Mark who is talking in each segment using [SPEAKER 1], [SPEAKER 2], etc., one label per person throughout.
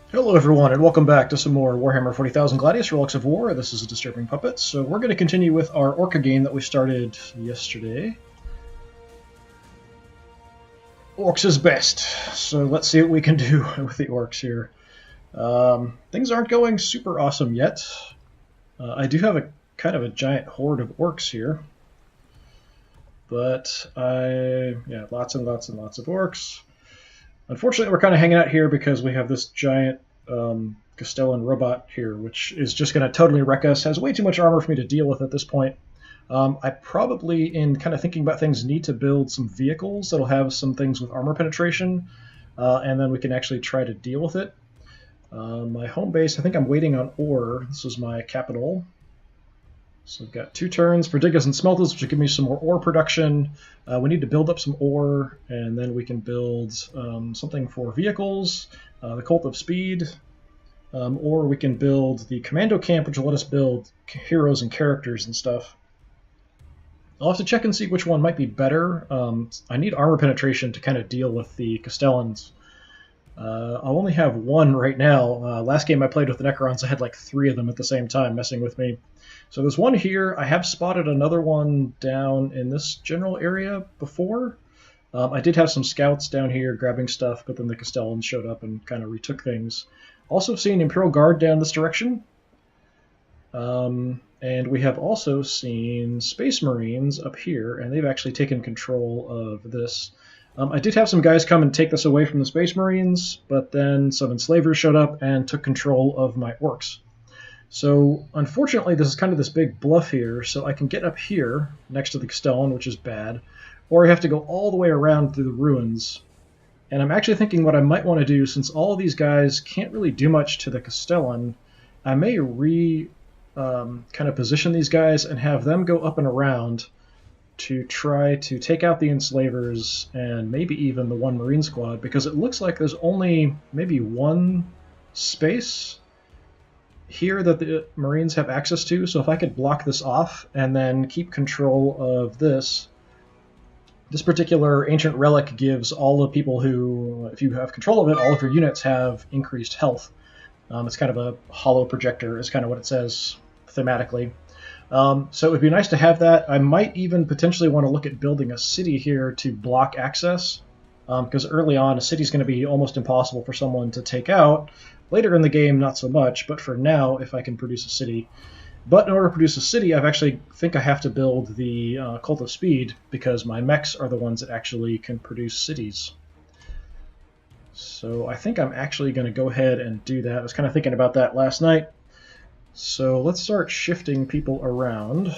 [SPEAKER 1] Hello everyone, and welcome back to some more Warhammer 40,000 Gladius, Relics of War. This is DisturbingPuppet, so we're going to continue with our Orca game that we started yesterday. Orks is best, so let's see what we can do with the Orks here. Things aren't going super awesome yet. I do have a kind of a giant horde of Orks here, but lots and lots and lots of Orks. Unfortunately, we're kind of hanging out here because we have this giant Castellan robot here, which is just going to totally wreck us. Has way too much armor for me to deal with at this point. I probably, in kind of thinking about things, need to build some vehicles that'll have some things with armor penetration, and then we can actually try to deal with it. My home base, I think I'm waiting on ore. This is my capital. So I've got 2 turns for diggers and smelters, which will give me some more ore production. We need to build up some ore, and then we can build something for vehicles, the Cult of Speed, or we can build the Commando Camp, which will let us build heroes and characters and stuff. I'll have to check and see which one might be better. I need armor penetration to kind of deal with the Castellans. I'll only have 1 right now. Last game I played with the Necrons, I had like 3 of them at the same time messing with me. So there's 1 here. I have spotted another one down in this general area before. I did have some scouts down here grabbing stuff, but then the Castellans showed up and kind of retook things. Also seen Imperial Guard down this direction. And we have also seen Space Marines up here, and they've actually taken control of this. I did have some guys come and take this away from the Space Marines, but then some enslavers showed up and took control of my Orks. So, unfortunately, this is kind of this big bluff here, so I can get up here next to the Castellan, which is bad, or I have to go all the way around through the ruins. And I'm actually thinking what I might want to do, since all of these guys can't really do much to the Castellan, I may kind of position these guys and have them go up and around to try to take out the enslavers and maybe even the 1 Marine squad, because it looks like there's only maybe 1 space here that the Marines have access to. So if I could block this off and then keep control of this particular ancient relic gives all the people who, if you have control of it, all of your units have increased health. It's kind of a hollow projector is kind of what it says thematically. So it would be nice to have that. I might even potentially want to look at building a city here to block access, because early on a city is going to be almost impossible for someone to take out. Later in the game, not so much, but for now, if I can produce a city. But in order to produce a city, I think I have to build the Cult of Speed, because my mechs are the ones that actually can produce cities. So I think I'm actually going to go ahead and do that. I was kind of thinking about that last night. So let's start shifting people around.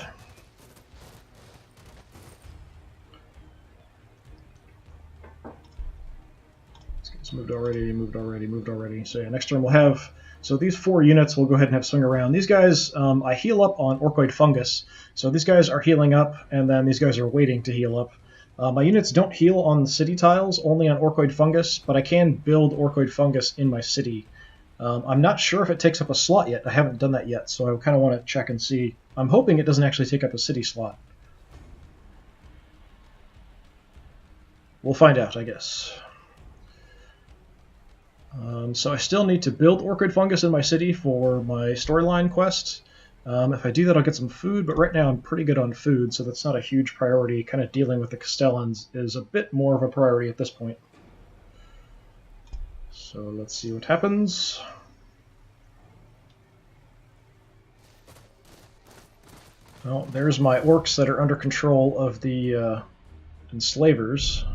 [SPEAKER 1] Moved already. So yeah, next turn we'll have, so these 4 units will go ahead and have swing around. These guys, I heal up on Orkoid Fungus. So these guys are healing up, and then these guys are waiting to heal up. My units don't heal on the city tiles, only on Orkoid Fungus, but I can build Orkoid Fungus in my city. I'm not sure if it takes up a slot yet. I haven't done that yet, so I kind of want to check and see. I'm hoping it doesn't actually take up a city slot. We'll find out, I guess. So I still need to build Orchid Fungus in my city for my storyline quest. If I do that, I'll get some food, but right now I'm pretty good on food, so that's not a huge priority. Kind of dealing with the Castellans is a bit more of a priority at this point. So let's see what happens. Well, there's my Orks that are under control of the enslavers.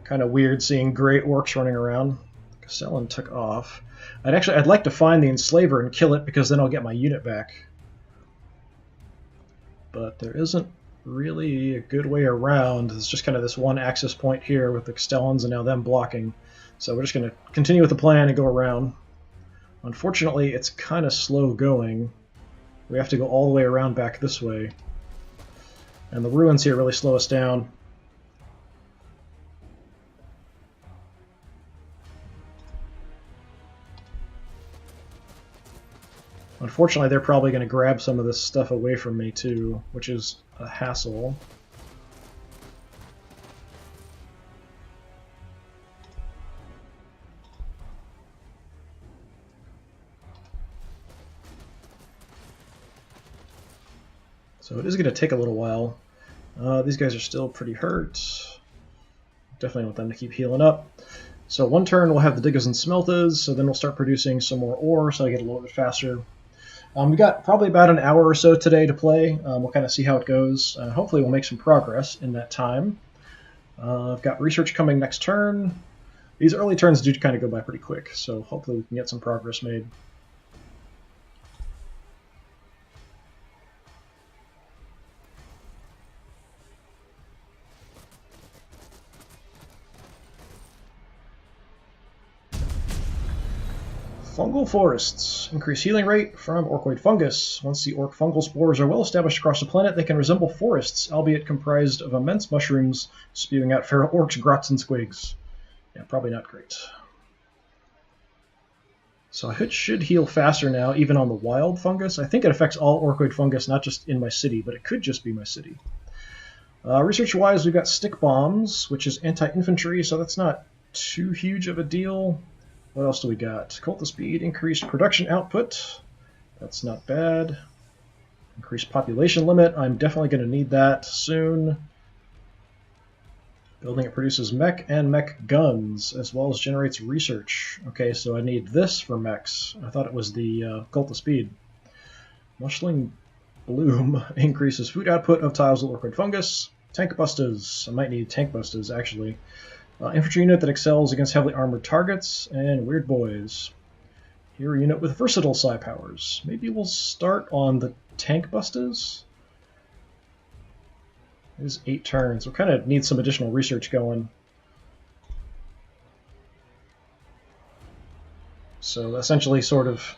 [SPEAKER 1] Kind of weird seeing gray Orks running around. Castellan took off. I'd like to find the enslaver and kill it, because then I'll get my unit back. But there isn't really a good way around. It's just kind of this one access point here with the Castellans and now them blocking. So we're just going to continue with the plan and go around. Unfortunately, it's kind of slow going. We have to go all the way around back this way. And the ruins here really slow us down. Unfortunately, they're probably going to grab some of this stuff away from me too, which is a hassle. So it is going to take a little while. These guys are still pretty hurt. Definitely want them to keep healing up. So one turn we'll have the diggers and smelters, so then we'll start producing some more ore so I get a little bit faster. We got probably about an hour or so today to play. We'll kind of see how it goes. Hopefully we'll make some progress in that time. I've got research coming next turn. These early turns do kind of go by pretty quick, so hopefully we can get some progress made. Fungal forests. Increase healing rate from orkoid fungus. Once the orc fungal spores are well established across the planet, they can resemble forests, albeit comprised of immense mushrooms spewing out feral orcs, grots, and squigs. Yeah, probably not great. So I should heal faster now, even on the wild fungus. I think it affects all orkoid fungus, not just in my city, but it could just be my city. Research-wise, we've got stick bombs, which is anti-infantry, so that's not too huge of a deal. What else do we got? Cultist speed, increased production output. That's not bad. Increased population limit. I'm definitely going to need that soon. Building it produces mech and mech guns, as well as generates research. Okay, so I need this for mechs. I thought it was the cultist speed. Mushling bloom increases food output of tiles with orkoid fungus. Tank busters. I might need tank busters, actually. Infantry unit that excels against heavily armored targets, and weird boys. Hero unit with versatile psi powers. Maybe we'll start on the tank busters. It is 8 turns. We'll kind of need some additional research going. So essentially, sort of,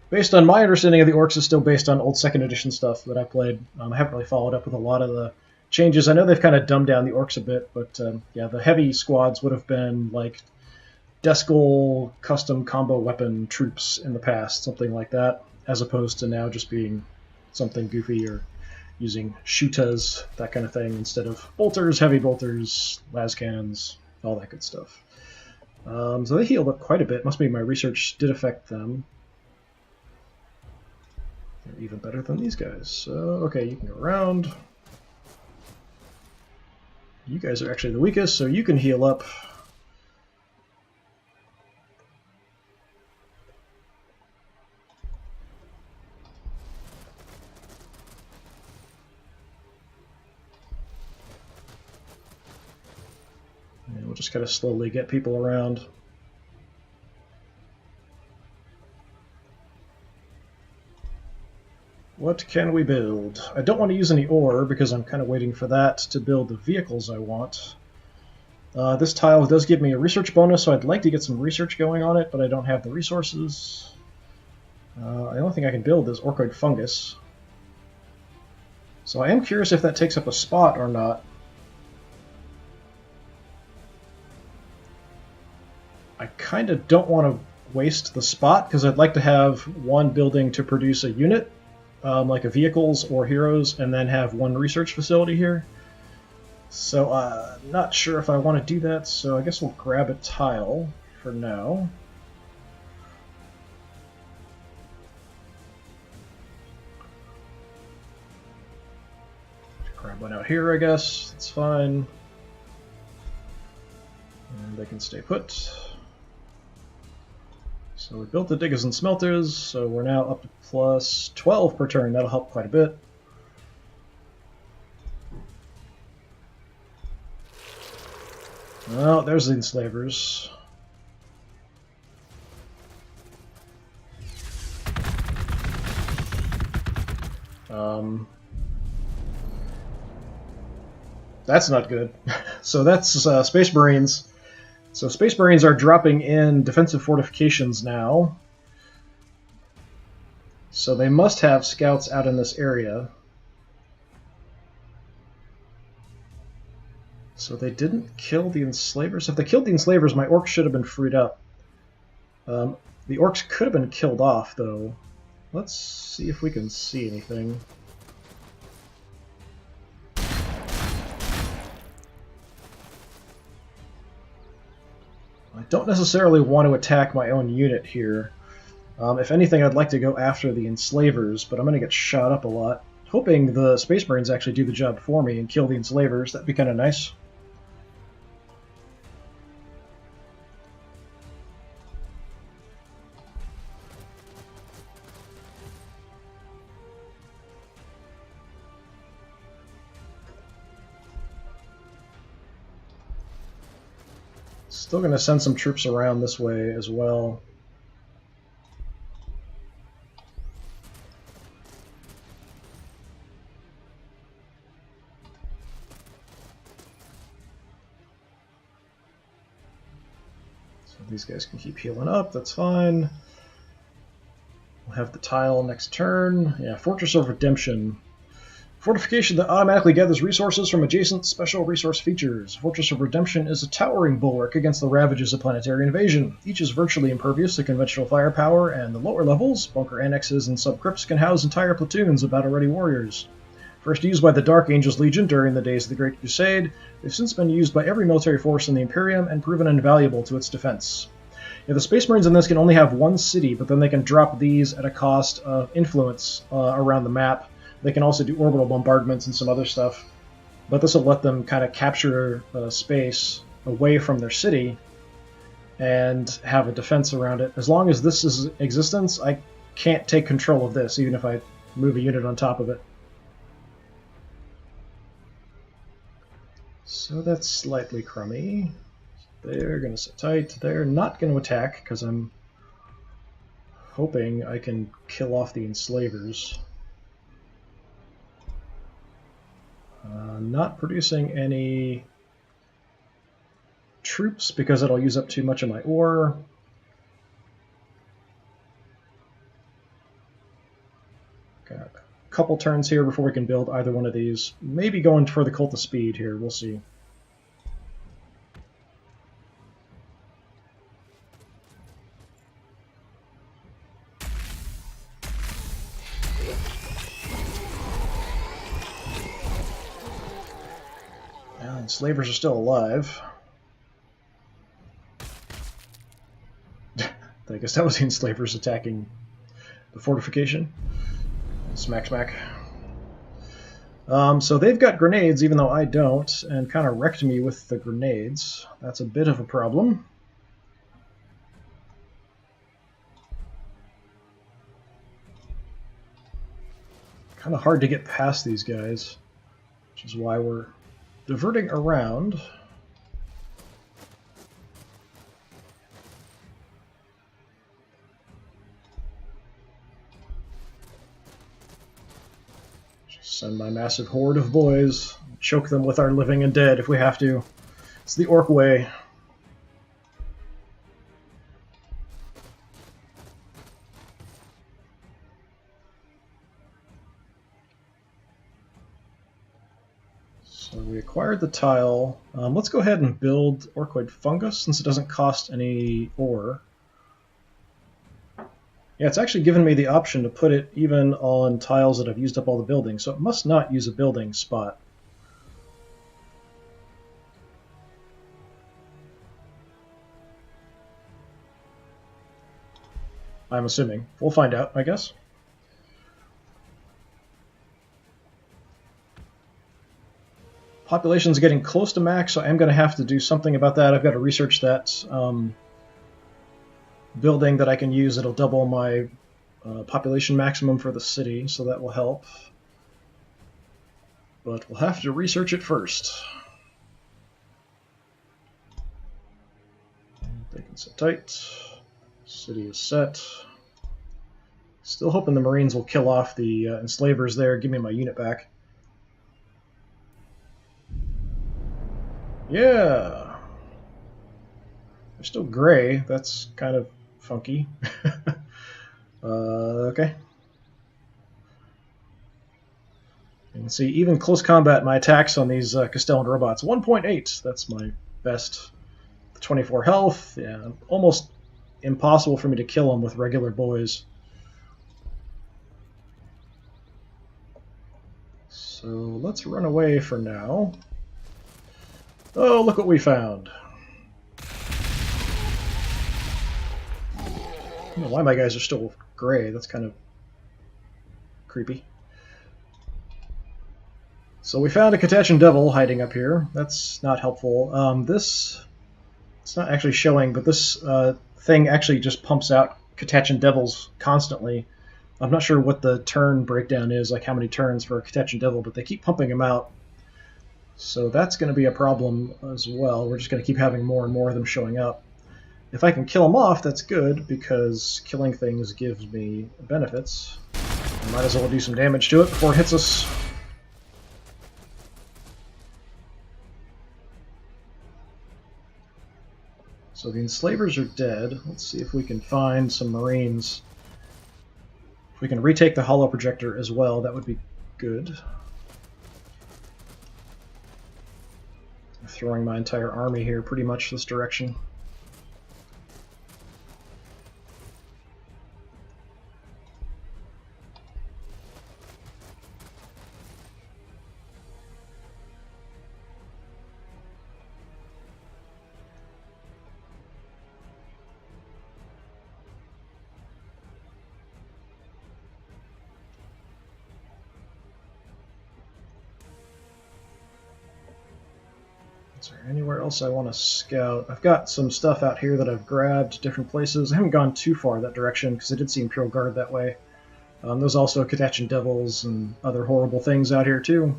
[SPEAKER 1] based on my understanding of the Orks, is still based on old 2nd edition stuff that I played. I haven't really followed up with a lot of the changes. I know they've kind of dumbed down the Orks a bit, but yeah, the heavy squads would have been like Deskel custom combo weapon troops in the past, something like that, as opposed to now just being something goofy or using shootas, that kind of thing, instead of bolters, heavy bolters, las cannons, all that good stuff. So they healed up quite a bit. Must be my research did affect them. They're even better than these guys. So, okay, you can go around. You guys are actually the weakest, so you can heal up. And we'll just kind of slowly get people around. What can we build? I don't want to use any ore because I'm kind of waiting for that to build the vehicles I want. This tile does give me a research bonus, so I'd like to get some research going on it, but I don't have the resources. The only thing I can build is orkoid fungus. So I am curious if that takes up a spot or not. I kind of don't want to waste the spot because I'd like to have one building to produce a unit. Like a vehicles or heroes, and then have one research facility here. So not sure if I want to do that, so I guess we'll grab a tile for now. Grab one out here, I guess. That's fine. And they can stay put. So we built the diggers and smelters, so we're now up to plus 12 per turn. That'll help quite a bit. Well, there's the enslavers. That's not good. So that's Space Marines. So Space Marines are dropping in defensive fortifications now. So they must have scouts out in this area. So they didn't kill the enslavers. If they killed the enslavers, my orcs should have been freed up. The orcs could have been killed off, though. Let's see if we can see anything. I don't necessarily want to attack my own unit here. If anything, I'd like to go after the enslavers, but I'm going to get shot up a lot. hoping the Space Marines actually do the job for me and kill the enslavers. That'd be kind of nice. Still going to send some troops around this way as well. So these guys can keep healing up, that's fine. We'll have the tile next turn. Yeah, Fortress of Redemption. Fortification that automatically gathers resources from adjacent special resource features. Fortress of Redemption is a towering bulwark against the ravages of planetary invasion. Each is virtually impervious to conventional firepower, and the lower levels, bunker annexes, and subcrypts can house entire platoons of battle-ready warriors. First used by the Dark Angels Legion during the days of the Great Crusade, they've since been used by every military force in the Imperium and proven invaluable to its defense. Yeah, the Space Marines in this can only have one city, but then they can drop these at a cost of influence around the map. They can also do orbital bombardments and some other stuff, but this will let them kind of capture space away from their city and have a defense around it. As long as this is in existence, I can't take control of this, even if I move a unit on top of it. So that's slightly crummy. They're going to sit tight. They're not going to attack, because I'm hoping I can kill off the enslavers. Not producing any troops because it'll use up too much of my ore. Got a couple turns here before we can build either one of these. Maybe going for the Cult of Speed here, we'll see. Enslavers are still alive. I guess that was the enslavers attacking the fortification. Smack, smack. So they've got grenades, even though I don't, and kind of wrecked me with the grenades. That's a bit of a problem. Kind of hard to get past these guys, which is why we're diverting around. Just send my massive horde of boys. Choke them with our living and dead if we have to. It's the orc way. So we acquired the tile. Let's go ahead and build Orcoid Fungus since it doesn't cost any ore. Yeah, it's actually given me the option to put it even on tiles that have used up all the buildings, so it must not use a building spot. I'm assuming. We'll find out, I guess. Population's getting close to max, so I'm going to have to do something about that. I've got to research that building that I can use. It'll double my population maximum for the city, so that will help. But we'll have to research it first. They can sit tight. City is set. Still hoping the Marines will kill off the enslavers there. Give me my unit back. Yeah. They're still gray. That's kind of funky. Okay. You can see even close combat, my attacks on these Castellan robots. 1.8. That's my best. 24 health. Yeah, almost impossible for me to kill them with regular boys. So let's run away for now. Oh, look what we found. I don't know why my guys are still gray. That's kind of creepy. So we found a Catachan Devil hiding up here. That's not helpful. It's not actually showing, but this thing actually just pumps out Catachan Devils constantly. I'm not sure what the turn breakdown is, like how many turns for a Catachan Devil, but they keep pumping them out. So that's going to be a problem as well. We're just going to keep having more and more of them showing up. If I can kill them off, that's good, because killing things gives me benefits. I might as well do some damage to it before it hits us. So the enslavers are dead. Let's see if we can find some Marines. If we can retake the hollow projector as well, that would be good. I'm throwing my entire army here pretty much this direction. Is there anywhere else I want to scout? I've got some stuff out here that I've grabbed different places. I haven't gone too far that direction because I did see Imperial Guard that way. There's also Catachan Devils and other horrible things out here too.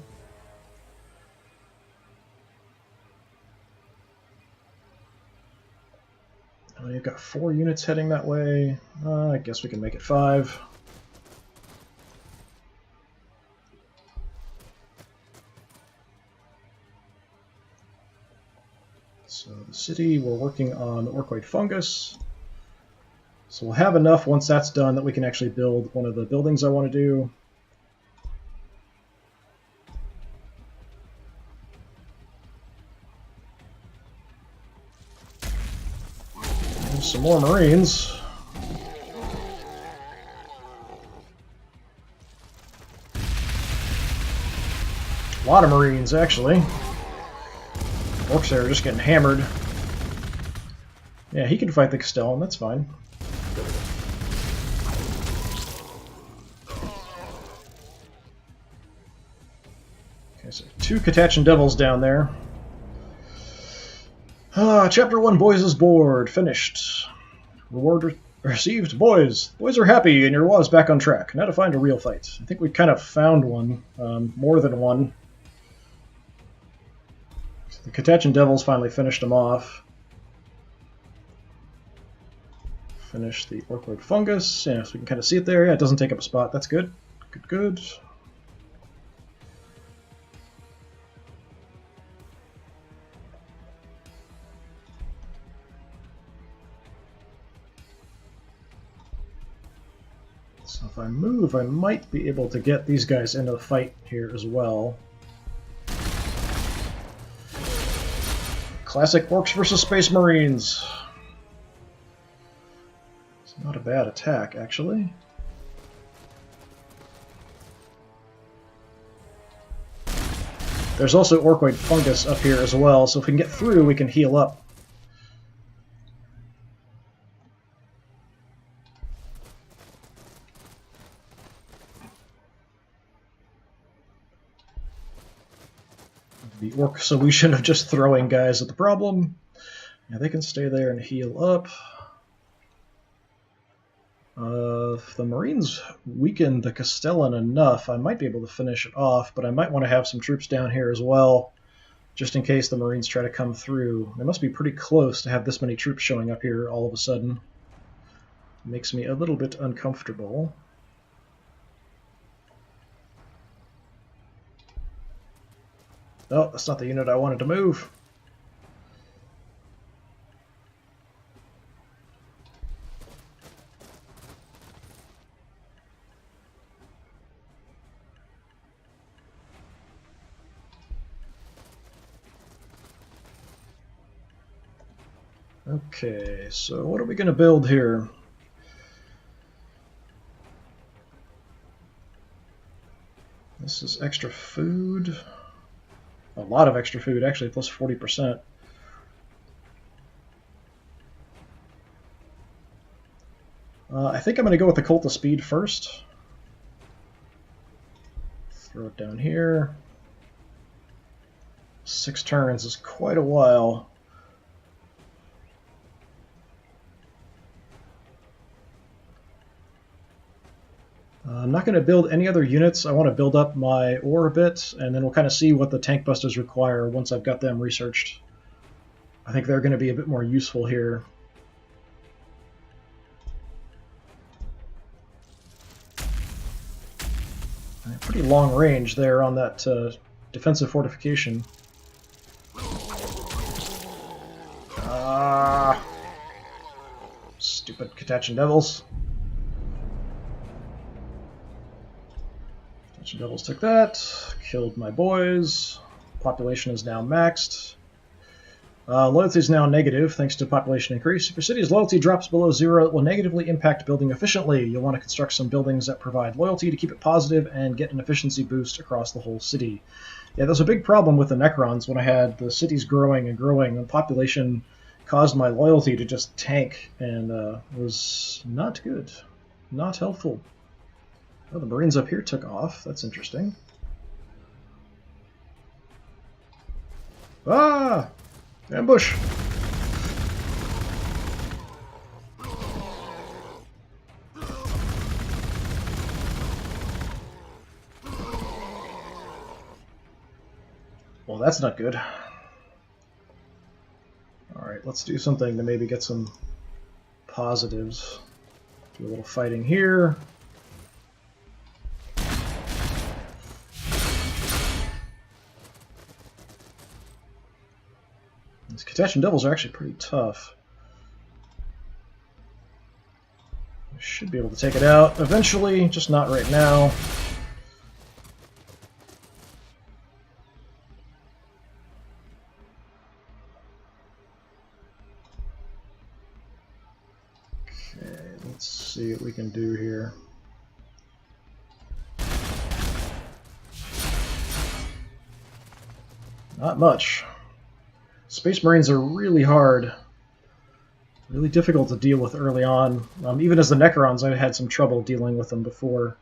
[SPEAKER 1] You've got 4 units heading that way. I guess we can make it 5. So the city, we're working on Orkoid Fungus. So we'll have enough once that's done that we can actually build one of the buildings I want to do. There's some more Marines. A lot of Marines, actually. Orks there are just getting hammered. Yeah, he can fight the Castellan, that's fine. Okay, so 2 Catachan Devils down there. Chapter 1 Boys' Board, finished. Reward received. Boys are happy and your war is back on track. Now to find a real fight. I think we kind of found one, more than one. The Catachan Devils finally finished them off. Finish the Orkoid Fungus. Yeah, so we can kind of see it there. Yeah, it doesn't take up a spot. That's good. Good. So if I move, I might be able to get these guys into the fight here as well. Classic Orks versus Space Marines. It's not a bad attack, actually. There's also Orkoid Fungus up here as well, so if we can get through, we can heal up. The Orc solution of just throwing guys at the problem. Yeah, they can stay there and heal up. If the Marines weaken the Castellan enough, I might be able to finish it off, but I might want to have some troops down here as well, just in case the Marines try to come through. They must be pretty close to have this many troops showing up here all of a sudden. It makes me a little bit uncomfortable. Oh, that's not the unit I wanted to move. Okay, so what are we going to build here? This is extra food. A lot of extra food, actually, plus 40%. I think I'm going to go with the Cult of Speed first. Throw it down here. 6 turns is quite a while. I'm not going to build any other units. I want to build up my ore a bit, and then we'll kind of see what the tank busters require once I've got them researched. I think they're going to be a bit more useful here. Pretty long range there on that defensive fortification. Ah, stupid Catachan Devils. Catachan Devils took that, killed my boys. Population is now maxed. Loyalty is now negative thanks to population increase. If your city's loyalty drops below 0, it will negatively impact building efficiently. You'll want to construct some buildings that provide loyalty to keep it positive and get an efficiency boost across the whole city. Yeah, there's a big problem with the Necrons when I had the cities growing and growing, and population caused my loyalty to just tank, and was not good. Not helpful. Oh, the Marines up here took off. That's interesting. Ah! Ambush! Well, that's not good. Alright, let's do something to maybe get some positives. Do a little fighting here. These Catachan Devils are actually pretty tough. I should be able to take it out eventually, just not right now. Okay, let's see what we can do here. Not much. Space Marines are really hard, really difficult to deal with early on. Even as the Necrons, I had some trouble dealing with them before.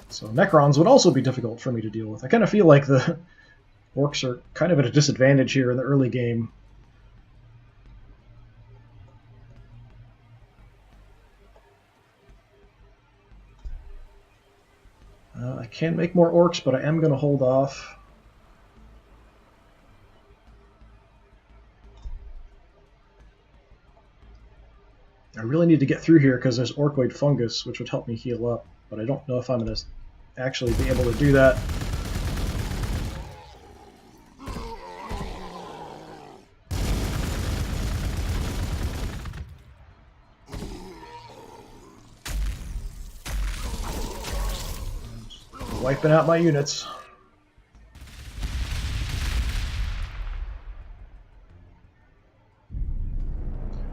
[SPEAKER 1] So Necrons would also be difficult for me to deal with. I kind of feel like the Orks are kind of at a disadvantage here in the early game. I can make more Orks, but I am going to hold off. I really need to get through here because there's Orkoid Fungus, which would help me heal up, but I don't know if I'm going to actually be able to do that. Wiping out my units.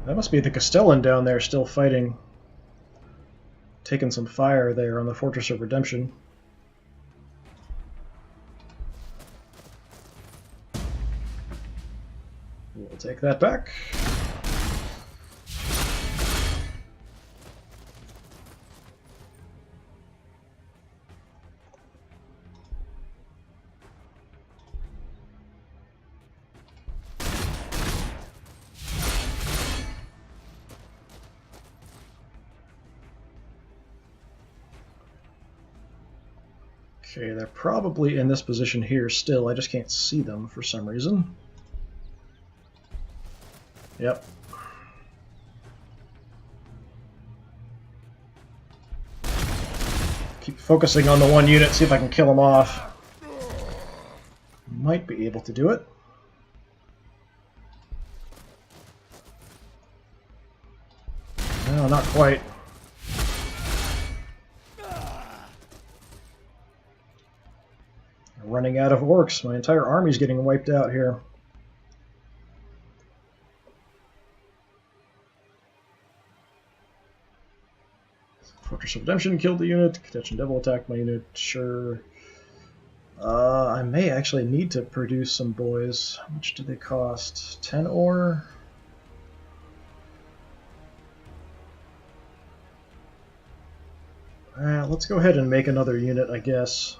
[SPEAKER 1] That must be the Castellan down there still fighting. Taking some fire there on the Fortress of Redemption. We'll take that back. Okay, they're probably in this position here still. I just can't see them for some reason. Yep. Keep focusing on the one unit, see if I can kill him off. Might be able to do it. No, not quite. Running out of Orks. My entire army's getting wiped out here. Fortress of Redemption killed the unit. Catachan Devil attacked my unit. Sure. I may actually need to produce some boys. How much do they cost? 10 ore? Let's go ahead and make another unit, I guess.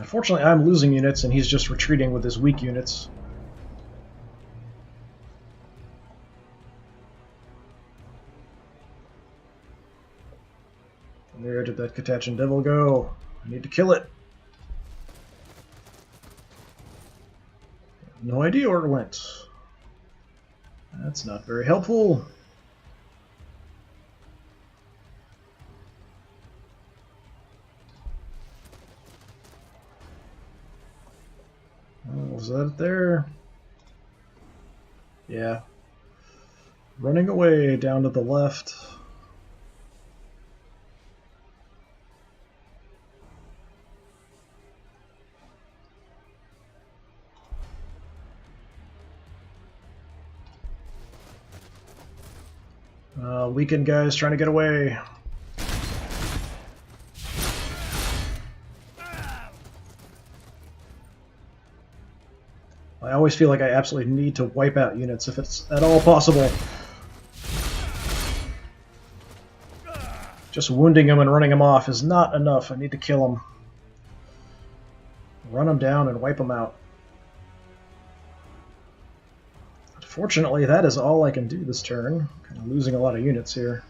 [SPEAKER 1] Unfortunately, I'm losing units, and he's just retreating with his weak units. Where did that Catachan Devil go? I need to kill it. No idea where it went. That's not very helpful. Was that it there? Yeah. Running away down to the left. Weakened guys trying to get away. I always feel like I absolutely need to wipe out units if it's at all possible. Just wounding them and running them off is not enough. I need to kill them. Run them down and wipe them out. Fortunately, that is all I can do this turn. Kind of losing a lot of units here.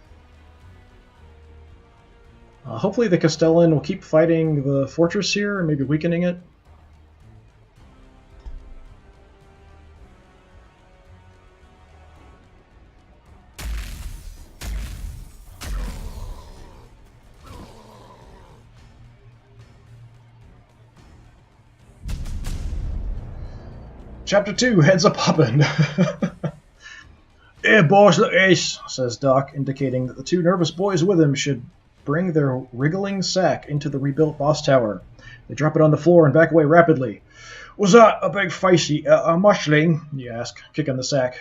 [SPEAKER 1] Hopefully the Castellan will keep fighting the fortress here and maybe weakening it. Chapter 2, heads up poppin'. Here, boys, look at this, says Doc, indicating that the two nervous boys with him should bring their wriggling sack into the rebuilt boss tower. They drop it on the floor and back away rapidly. Was that a big facey, a mushling? You ask, kicking the sack.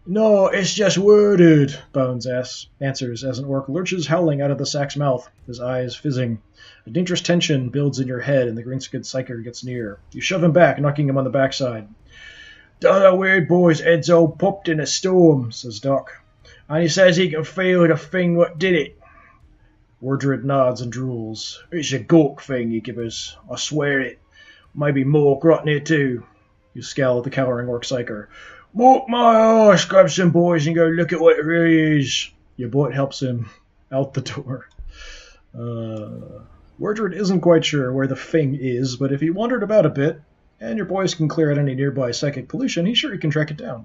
[SPEAKER 1] No, it's just wounded, Bones answers as an orc lurches howling out of the sack's mouth, his eyes fizzing. A dangerous tension builds in your head and the green-skinned psyker gets near. You shove him back, knocking him on the backside. The other weird boy's head's all popped in a storm, says Doc. And he says he can feel the thing what did it. Wardred nods and drools. It's a gawk thing, he gibbers. I swear it. Maybe more rot near too. You scowl at the cowering orc psyker. Walk my arse, grab some boys and go look at what it really is. Your boy helps him out the door. Wardred isn't quite sure where the thing is, but if he wandered about a bit, and your boys can clear out any nearby psychic pollution, he's sure he can track it down.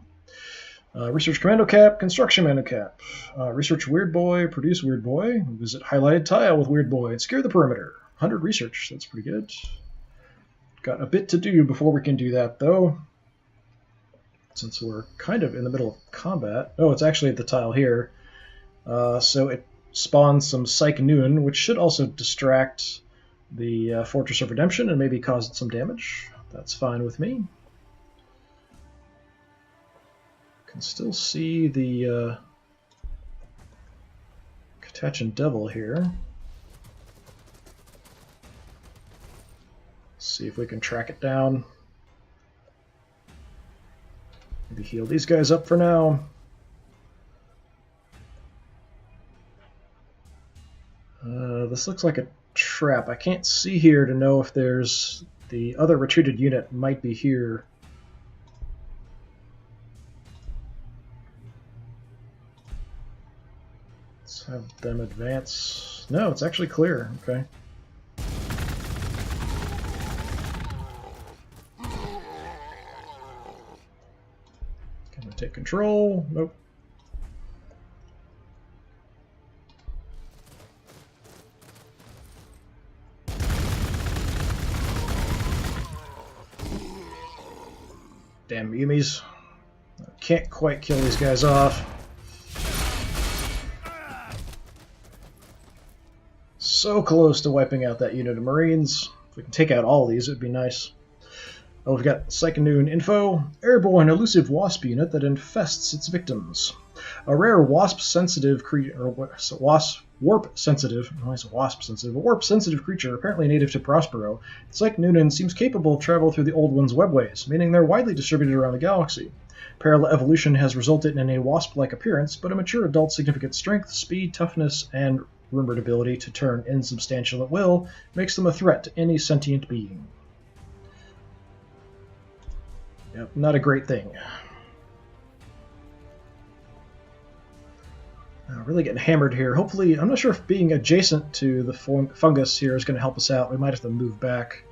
[SPEAKER 1] Research Commando Cap, Construction Commando Cap. Research Weird Boy, Produce Weird Boy. Visit Highlighted Tile with Weird Boy and Secure the Perimeter. 100 research, that's pretty good. Got a bit to do before we can do that, though. Since we're kind of in the middle of combat. Oh, it's actually at the tile here. So it spawns some Psych Noon, which should also distract the Fortress of Redemption and maybe cause it some damage. That's fine with me. Can still see the Catachan Devil here. See if we can track it down. Maybe heal these guys up for now. This looks like a trap. I can't see here to know if there's the other retreated unit might be here. Let's have them advance. No, it's actually clear. Okay. Can I take control? Nope. Damn Yumis. I can't quite kill these guys off. So close to wiping out that unit of Marines. If we can take out all these, it would be nice. Oh, we've got Psychonoon info. Airborne elusive wasp unit that infests its victims. A rare wasp-sensitive creature, warp-sensitive creature, apparently native to Prospero. Psychonoon seems capable of travel through the Old One's webways, meaning they're widely distributed around the galaxy. Parallel evolution has resulted in a wasp-like appearance, but a mature adult's significant strength, speed, toughness, and rumored ability to turn insubstantial at will makes them a threat to any sentient being. Yep, not a great thing. Really getting hammered here. Hopefully, I'm not sure if being adjacent to the fungus here is going to help us out. We might have to move back.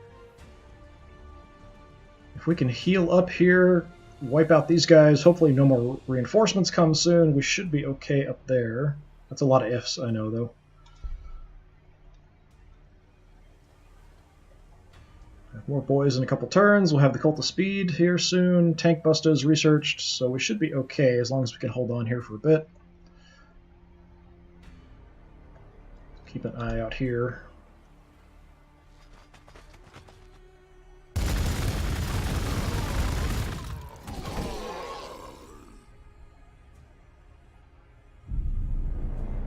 [SPEAKER 1] If we can heal up here, wipe out these guys, hopefully no more reinforcements come soon, we should be okay up there. That's a lot of ifs, I know, though. More boys in a couple turns. We'll have the Cult of Speed here soon. Tank Busta's researched, so we should be okay as long as we can hold on here for a bit. Keep an eye out here.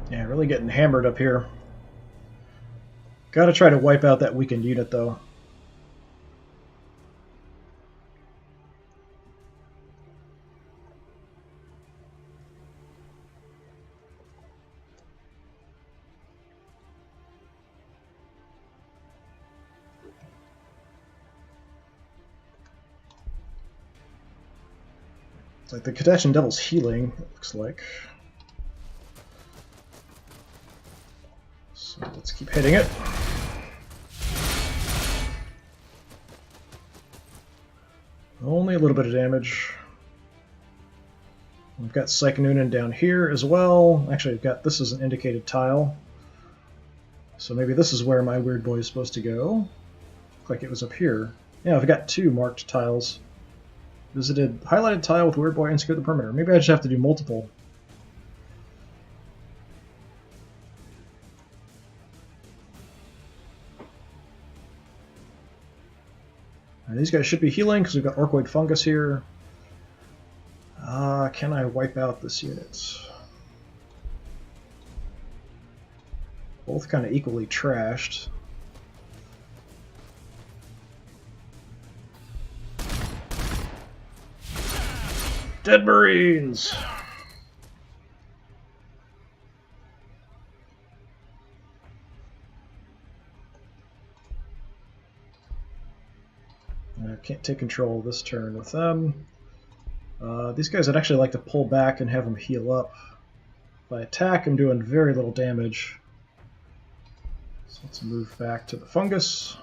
[SPEAKER 1] Yeah, really getting hammered up here. Gotta try to wipe out that weakened unit, though. It's like the Kadachan Devil's healing, it looks like. So let's keep hitting it. Only a little bit of damage. We've got Psychonunan down here as well. Actually, I've got this as an indicated tile. So maybe this is where my weird boy is supposed to go. Looked like it was up here. Yeah, I've got 2 marked tiles. Visited highlighted tile with weird boy and secure the perimeter. Maybe I just have to do multiple. These guys should be healing because we've got Orkoid Fungus here. Can I wipe out this unit? Both kind of equally trashed. Dead Marines! I can't take control this turn with them. These guys I'd actually like to pull back and have them heal up. If I attack, I'm doing very little damage. So let's move back to the fungus.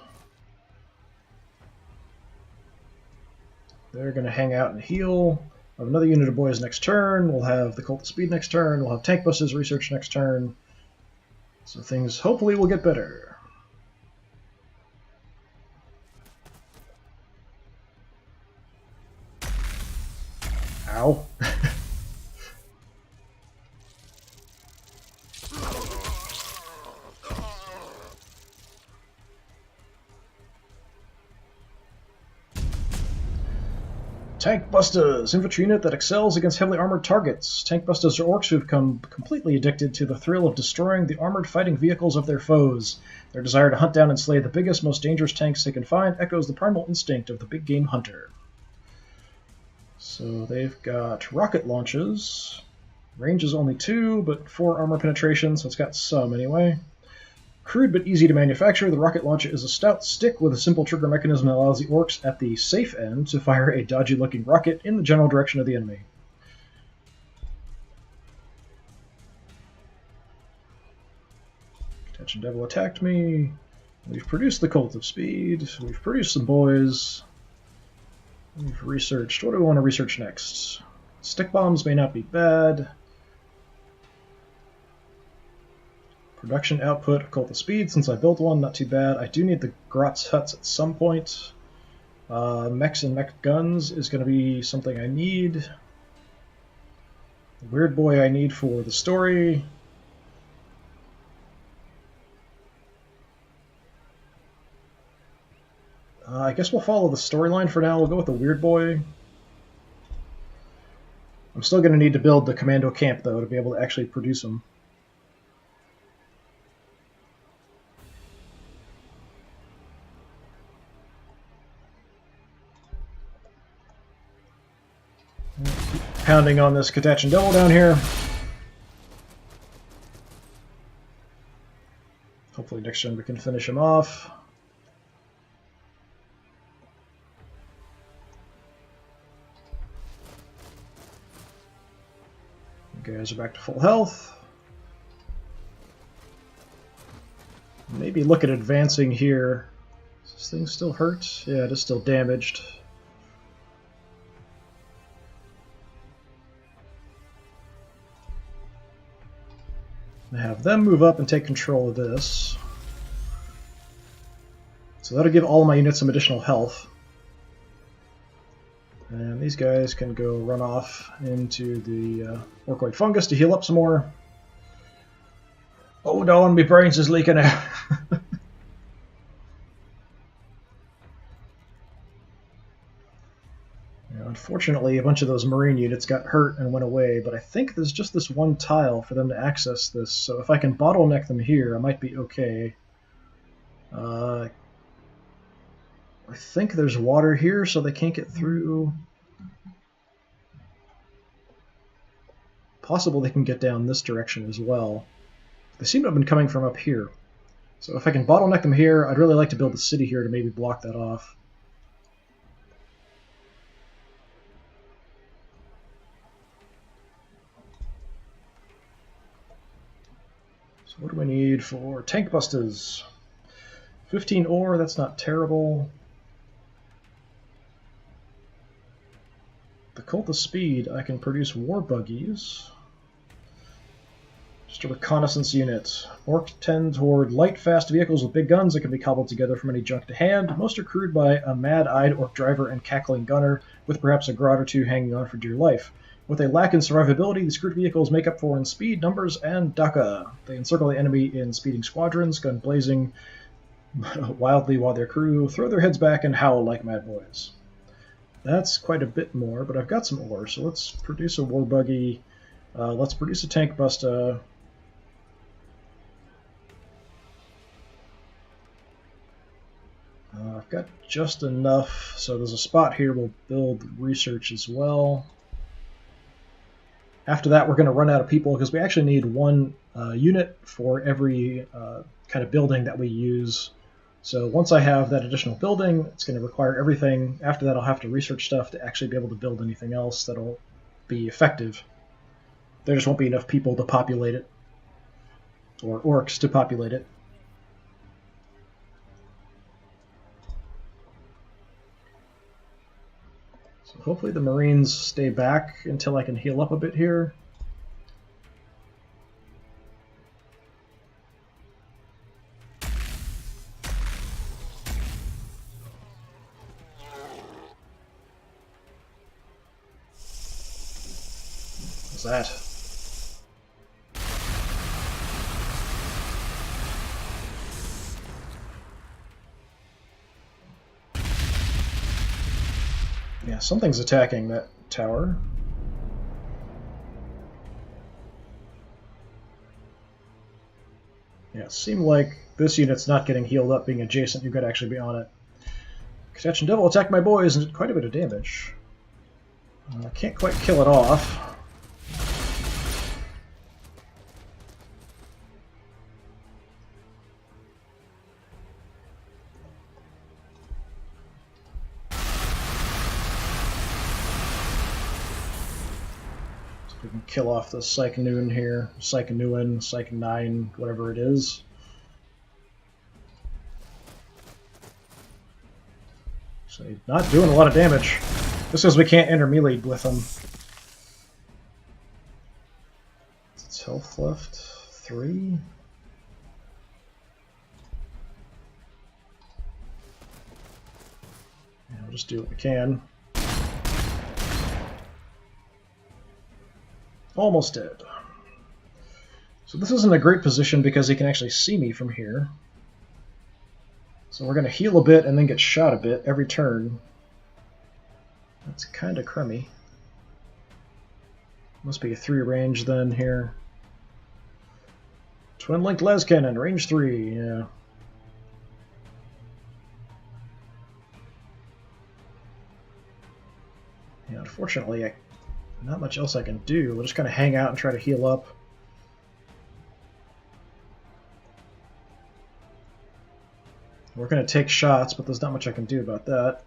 [SPEAKER 1] They're going to hang out and heal. I'll have another unit of boys next turn. We'll have the Cult of Speed next turn. We'll have Tank Buses research next turn. So things hopefully will get better. Ow. Tank Bustas, infantry unit that excels against heavily armored targets. Tank Bustas are orcs who have become completely addicted to the thrill of destroying the armored fighting vehicles of their foes. Their desire to hunt down and slay the biggest, most dangerous tanks they can find echoes the primal instinct of the big game hunter. So they've got rocket launches. Range is only 2, but 4 armor penetration, so it's got some anyway. Crude but easy to manufacture, the rocket launcher is a stout stick with a simple trigger mechanism that allows the orcs at the safe end to fire a dodgy-looking rocket in the general direction of the enemy. Kadachan Devil attacked me. We've produced the Cult of Speed. We've produced some boys. We've researched. What do we want to research next? Stick bombs may not be bad. Production output of Cult of Speed, since I built one, not too bad. I do need the Grotz Huts at some point. Mechs and mech guns is going to be something I need. The Weird Boy I need for the story. I guess we'll follow the storyline for now. We'll go with the Weird Boy. I'm still going to need to build the commando camp, though, to be able to actually produce them. Keep pounding on this Kadachan Devil down here. Hopefully next turn we can finish him off. guys are back to full health. Maybe look at advancing here. Does this thing still hurt? Yeah, it is still damaged. I have them move up and take control of this. So that'll give all of my units some additional health. And these guys can go run off into the Orkoid fungus to heal up some more. Oh no, my brains is leaking out. Unfortunately, a bunch of those marine units got hurt and went away, but I think there's just this one tile for them to access this, so if I can bottleneck them here, I might be okay. I think there's water here, so they can't get through. Possible they can get down this direction as well. They seem to have been coming from up here. So if I can bottleneck them here, I'd really like to build a city here to maybe block that off. So what do we need for tank busters? 15 ore, that's not terrible. The Cult of Speed, I can produce war buggies. Just a reconnaissance unit. Orcs tend toward light, fast vehicles with big guns that can be cobbled together from any junk to hand. Most are crewed by a mad-eyed orc driver and cackling gunner, with perhaps a grot or two hanging on for dear life. What they lack in survivability, these crewed vehicles make up for in speed, numbers, and dakka. They encircle the enemy in speeding squadrons, gun blazing wildly while their crew throw their heads back and howl like mad boys. That's quite a bit more, but I've got some ore, so let's produce a war buggy. Let's produce a tank buster. I've got just enough, so there's a spot here we'll build research as well. After that, we're going to run out of people because we actually need one unit for every kind of building that we use. So once I have that additional building, it's going to require everything. After that, I'll have to research stuff to actually be able to build anything else that'll be effective. There just won't be enough people to populate it, or orcs to populate it. So hopefully the Marines stay back until I can heal up a bit here. What's that? Yeah, something's attacking that tower. Yeah, it seemed like this unit's not getting healed up being adjacent. You could actually be on it. Catch Devil attacked my boys and did quite a bit of damage. I can't quite kill it off. We can kill off the Psychonoon here, Psychonuin, Psych9, whatever it is. So he's not doing a lot of damage. Just because we can't enter melee with him. It's health left 3. Yeah, we'll just do what we can. Almost dead. So this isn't a great position because he can actually see me from here. So we're going to heal a bit and then get shot a bit every turn. That's kind of crummy. Must be a 3 range then here. Twin-linked las cannon, range 3, yeah. Yeah, unfortunately, not much else I can do. We'll just kind of hang out and try to heal up. We're going to take shots, but there's not much I can do about that.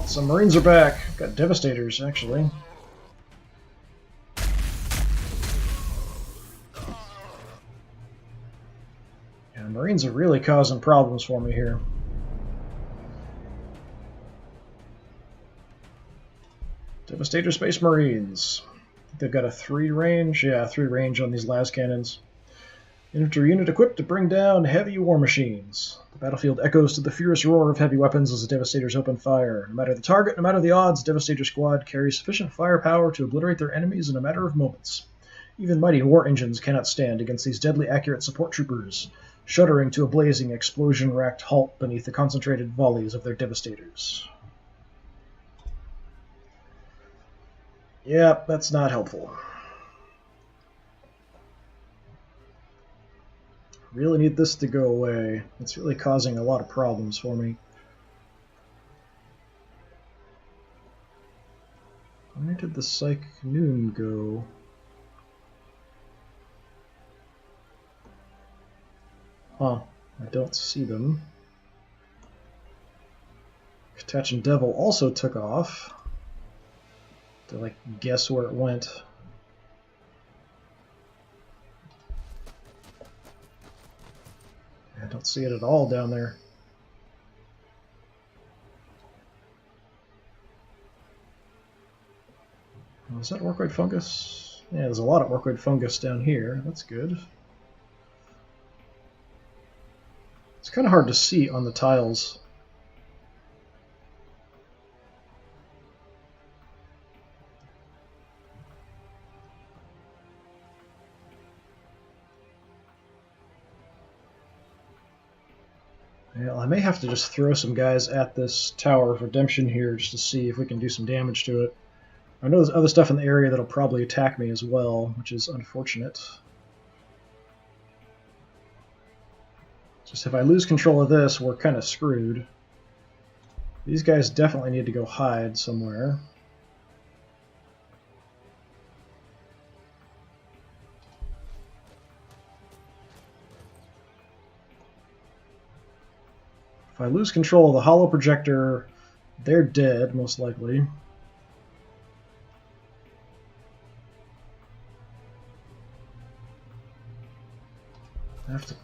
[SPEAKER 1] Well, some Marines are back. Got Devastators, actually. Yeah, Marines are really causing problems for me here. Devastator Space Marines. They've got a 3 range. Yeah, 3 range on these las cannons. Infantry unit equipped to bring down heavy war machines. The battlefield echoes to the furious roar of heavy weapons as the Devastators open fire. No matter the target, no matter the odds, Devastator Squad carries sufficient firepower to obliterate their enemies in a matter of moments. Even mighty war engines cannot stand against these deadly accurate support troopers, shuddering to a blazing, explosion-racked halt beneath the concentrated volleys of their Devastators. Yep, that's not helpful. Really need this to go away. It's really causing a lot of problems for me. Where did the Psych Noon go? Huh, I don't see them. Catach and Devil also took off. To, like, guess where it went. I don't see it at all down there. Oh, is that Orkoid fungus? Yeah, there's a lot of Orkoid fungus down here. That's good. It's kind of hard to see on the tiles. Well, I may have to just throw some guys at this Tower of Redemption here just to see if we can do some damage to it. I know there's other stuff in the area that'll probably attack me as well, which is unfortunate. Just if I lose control of this, we're kind of screwed. These guys definitely need to go hide somewhere. If I lose control of the holo projector, they're dead, most likely. I have to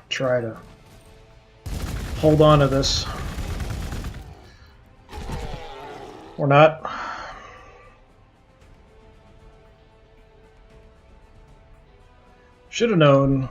[SPEAKER 1] try to hold on to this. Or not. Should have known.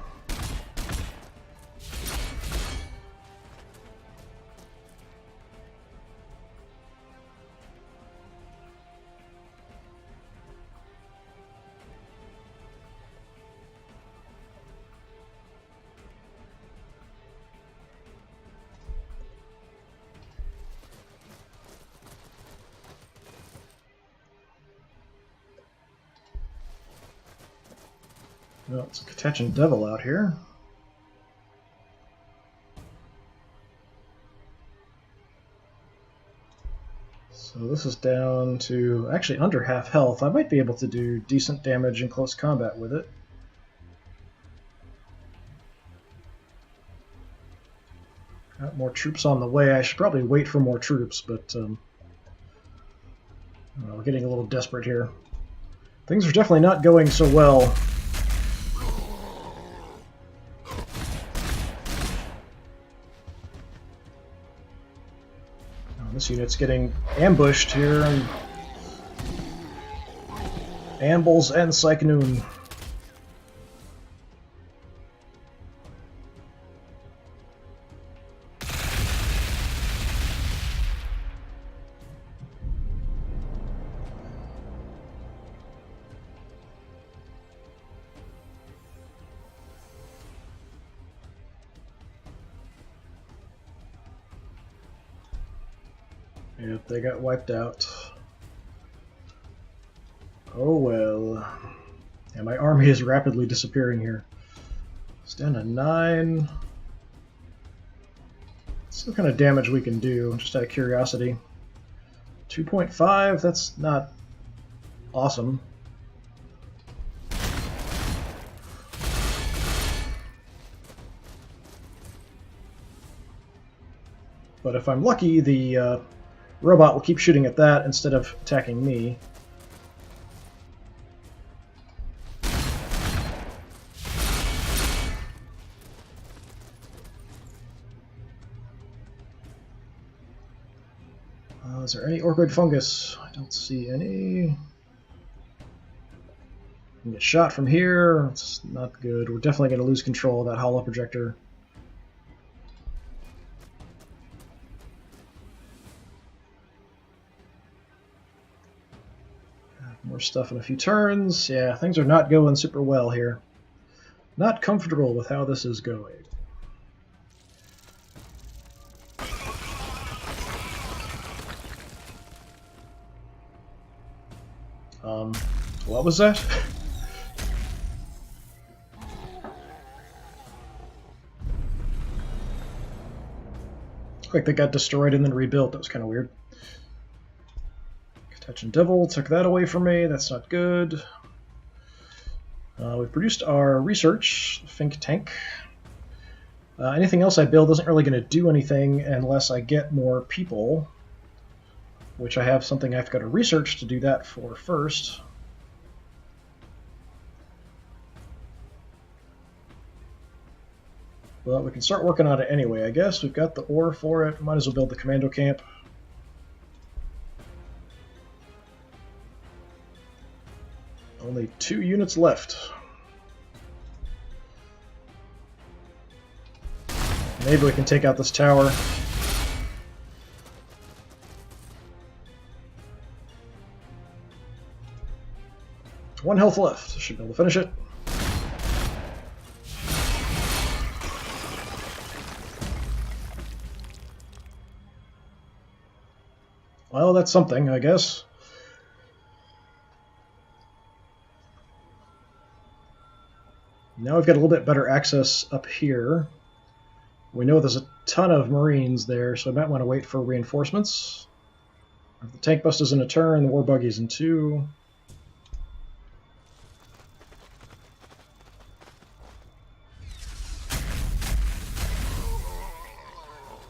[SPEAKER 1] Well, it's a Catach and Devil out here. So this is down to actually under half health. I might be able to do decent damage in close combat with it. Got more troops on the way. I should probably wait for more troops, but we're getting a little desperate here. Things are definitely not going so well. This unit's getting ambushed here, and Ambles and Psych Noon. Yep, they got wiped out. Oh well. Yeah, my army is rapidly disappearing here. It's down to 9. Let's see what kind of damage we can do, just out of curiosity. 2.5, that's not awesome. But if I'm lucky, the robot will keep shooting at that instead of attacking me. Is there any orkoid fungus? I don't see any. Get shot from here. It's not good. We're definitely going to lose control of that hollow projector. More stuff in a few turns. Yeah, things are not going super well here. Not comfortable with how this is going. What was that? Looked like they got destroyed and then rebuilt. That was kind of weird. Touch and Devil took that away from me. That's not good. We've produced our research think tank. Anything else I build isn't really going to do anything unless I get more people, which I have something I have to go to research to do that for first. But we can start working on it anyway, I guess. We've got the ore for it. Might as well build the commando camp. Only 2 units left. Maybe we can take out this tower. One health left. Should be able to finish it. Well, that's something, I guess. Now we've got a little bit better access up here. We know there's a ton of Marines there, so I might want to wait for reinforcements. The tank busters in a turn, the war buggies in 2.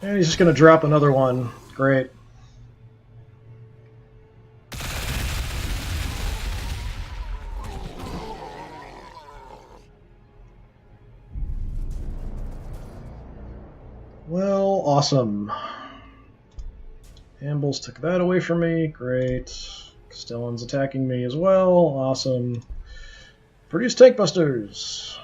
[SPEAKER 1] And he's just going to drop another one. Great. Well, awesome. Ambles took that away from me. Great. Castellan's attacking me as well. Awesome. Produce tank busters.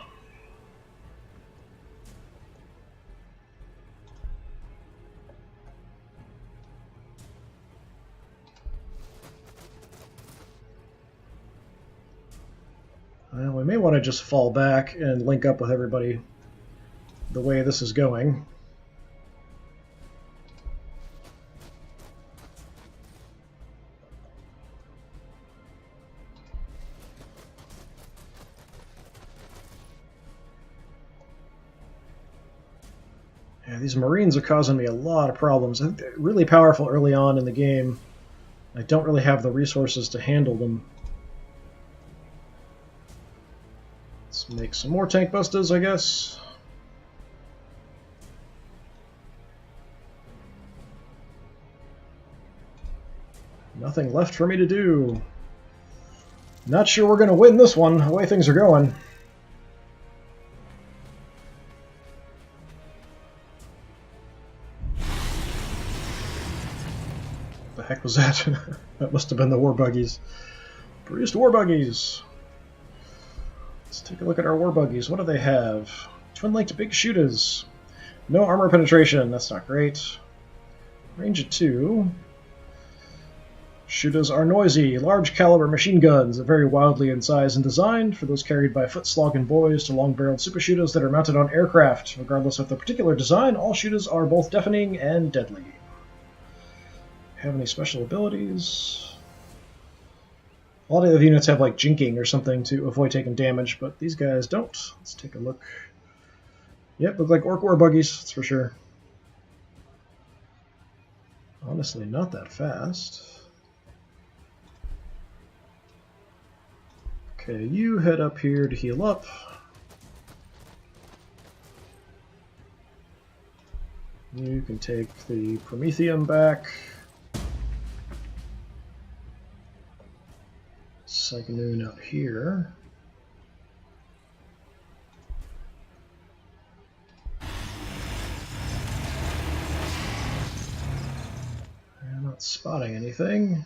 [SPEAKER 1] Well, we may want to just fall back and link up with everybody the way this is going. Yeah, these Marines are causing me a lot of problems. I think they're really powerful early on in the game. I don't really have the resources to handle them. Let's make some more tank busters, I guess. Nothing left for me to do. Not sure we're going to win this one, the way things are going. The heck was that? That must have been the war buggies. Produced war buggies. Let's take a look at our war buggies. What do they have? Twin-linked big shooters. No armor penetration. That's not great. Range of 2. Shooters are noisy, large-caliber machine guns, very wildly in size and designed for those carried by foot-slogging boys to long-barreled super shooters that are mounted on aircraft. Regardless of the particular design, all shooters are both deafening and deadly. Have any special abilities? A lot of the units have like jinking or something to avoid taking damage, but these guys don't. Let's take a look. Yep, look like orc war buggies, that's for sure. Honestly, not that fast. Okay, you head up here to heal up. You can take the Prometheum back. Psychonoon out here. I'm not spotting anything.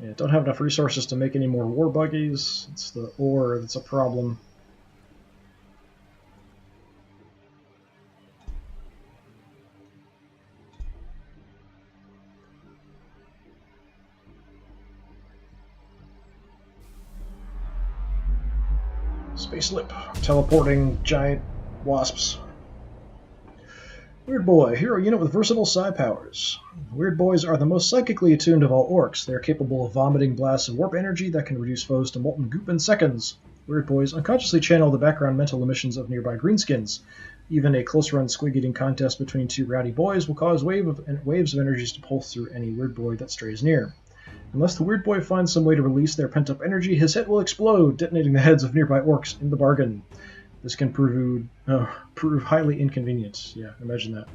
[SPEAKER 1] Yeah, don't have enough resources to make any more war buggies. It's the ore that's a problem. Space lip, teleporting giant wasps. Weird Boy, hero unit with versatile psi powers. Weird Boys are the most psychically attuned of all orcs. They are capable of vomiting blasts of warp energy that can reduce foes to molten goop in seconds. Weird Boys unconsciously channel the background mental emissions of nearby greenskins. Even a close-run squig-eating contest between two rowdy boys will cause waves of energies to pulse through any Weird Boy that strays near. Unless the Weird Boy finds some way to release their pent-up energy, his head will explode, detonating the heads of nearby orcs in the bargain. This can prove highly inconvenient. Yeah, imagine that.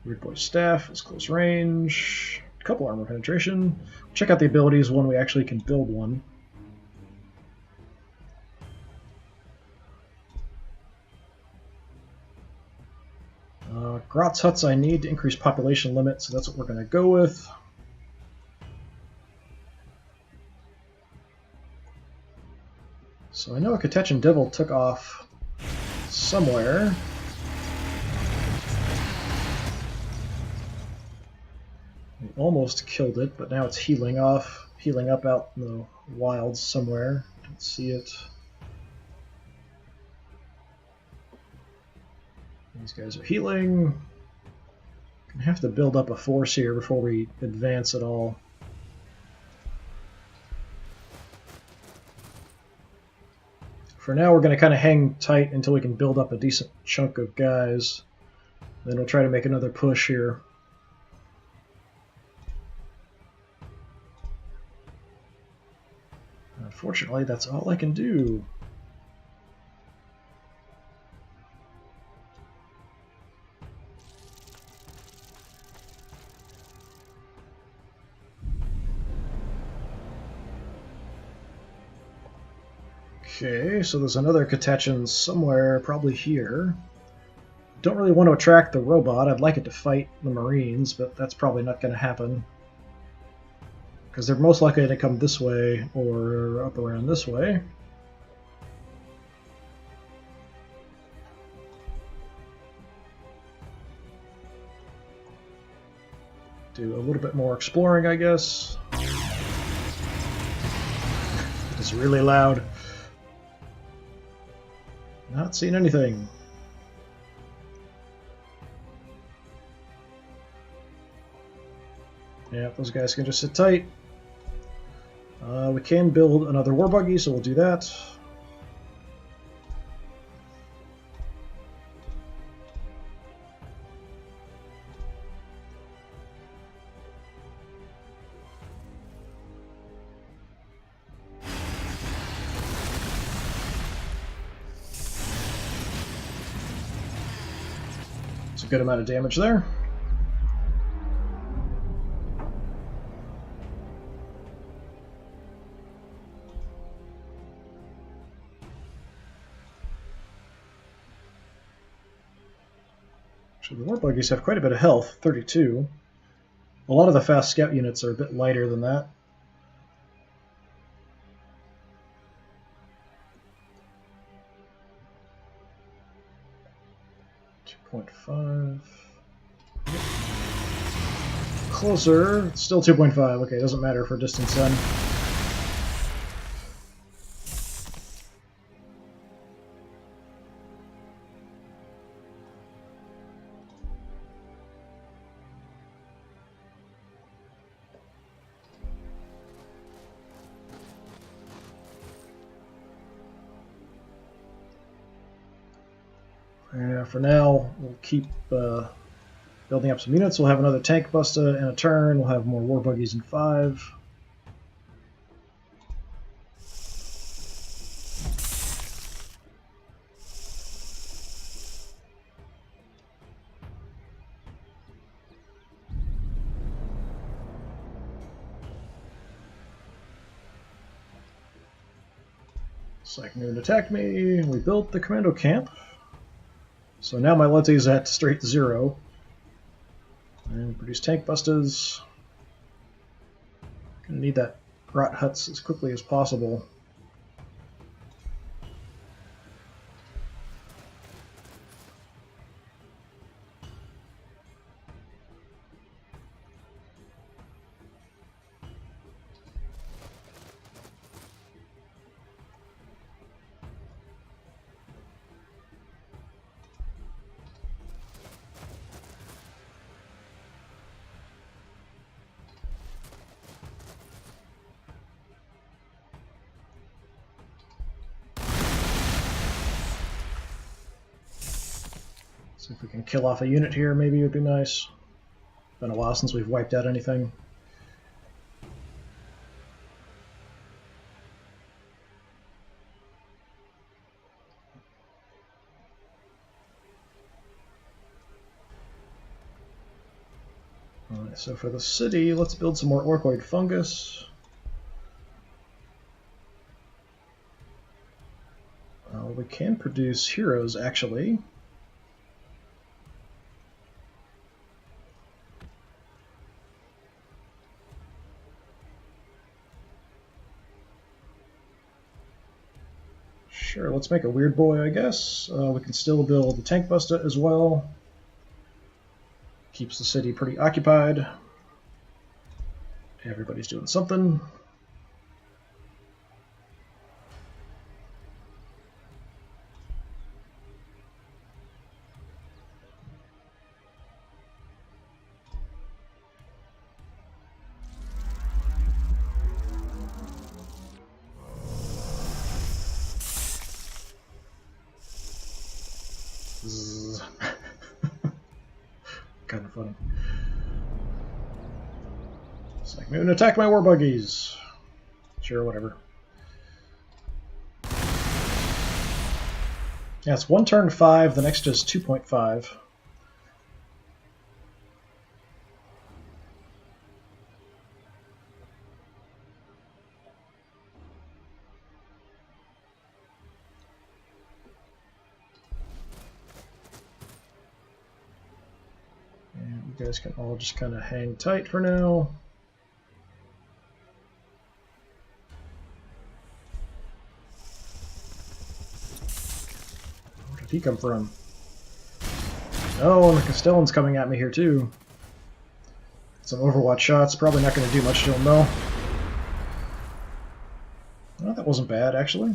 [SPEAKER 1] Weird Boy's staff is close range. Couple armor penetration. Check out the abilities when we actually can build one. Grot's huts I need to increase population limit, so that's what we're going to go with. So I know a Katechan Devil took off somewhere. We almost killed it, but now it's healing up out in the wilds somewhere. Don't see it. These guys are healing. Gonna have to build up a force here before we advance at all. For now, we're going to kind of hang tight until we can build up a decent chunk of guys. Then we'll try to make another push here. Unfortunately, that's all I can do. Okay, so there's another Katechan somewhere, probably here. Don't really want to attract the robot. I'd like it to fight the Marines, but that's probably not going to happen. Because they're most likely to come this way or up around this way. Do a little bit more exploring, I guess. It's really loud. Not seeing anything. Yeah, those guys can just sit tight. We can build another war buggy, so we'll do that. It's a good amount of damage there. So the war buggies have quite a bit of health, 32. A lot of the fast scout units are a bit lighter than that. .5. Closer. It's still 2.5. Okay, doesn't matter for distance then. Yeah, for now, we'll keep Building up some units. We'll have another tank busta in a turn. We'll have more war buggies in 5. Psychnoon attacked me. We built the commando camp. So now my Lente is at straight 0. And produce tank bustas. Gonna need that grot huts as quickly as possible. See if we can kill off a unit here, maybe it would be nice. Been a while since we've wiped out anything. Alright, so for the city, let's build some more orkoid fungus. We can produce heroes, actually. Sure, let's make a weird boy, I guess. We can still build the tank busta as well. Keeps the city pretty occupied. Everybody's doing something. Kind of funny. It's like, maybe attack my war buggies. Sure, whatever. Yeah, it's 1 turn 5, the next is 2.5. You guys can all just kind of hang tight for now. Where did he come from? Oh, and the Castellan's coming at me here too. Some Overwatch shots, probably not going to do much to him though. Oh, that wasn't bad actually.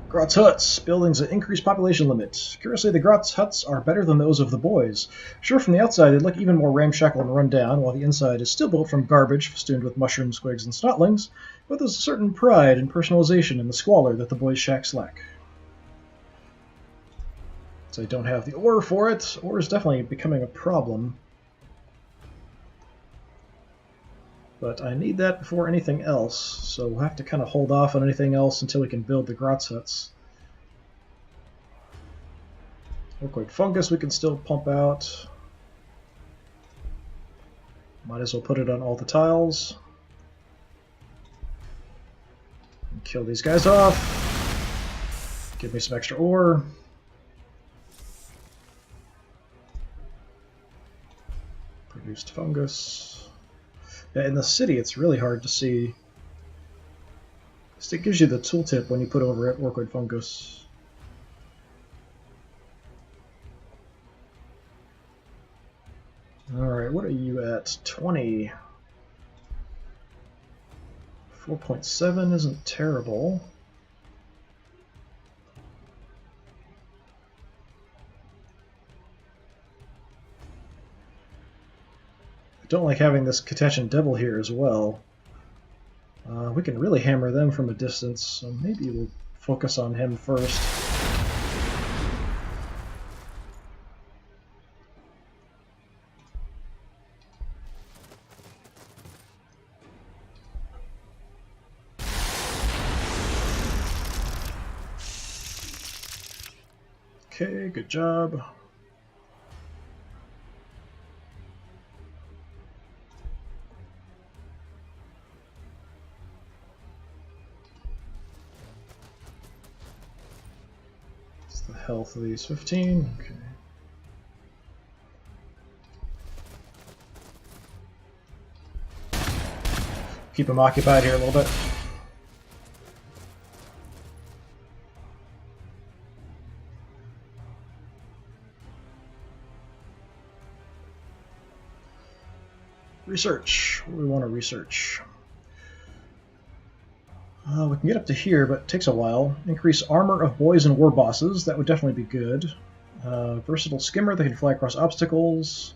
[SPEAKER 1] Grot's huts. Buildings at increased population limit. Curiously, the Grot's huts are better than those of the boys. Sure, from the outside they look even more ramshackle and run down, while the inside is still built from garbage festooned with mushrooms, squigs, and snotlings, but there's a certain pride and personalization in the squalor that the boys' shacks lack. So I don't have the ore for it. Ore is definitely becoming a problem. But I need that before anything else, so we'll have to kind of hold off on anything else until we can build the Grot's huts. Orkoid fungus we can still pump out. Might as well put it on all the tiles. And kill these guys off. Give me some extra ore. Produced fungus. Yeah, in the city, it's really hard to see. It gives you the tooltip when you put over it orkoid fungus. Alright, what are you at? 20. 4.7 isn't terrible. Don't like having this Catechan Devil here as well. We can really hammer them from a distance, so maybe we'll focus on him first. Okay, good job. What's the health of these? 15? Okay. Keep them occupied here a little bit. Research. What do we want to research? We can get up to here, but it takes a while. Increase armor of boys and war bosses. That would definitely be good. Versatile skimmer that can fly across obstacles.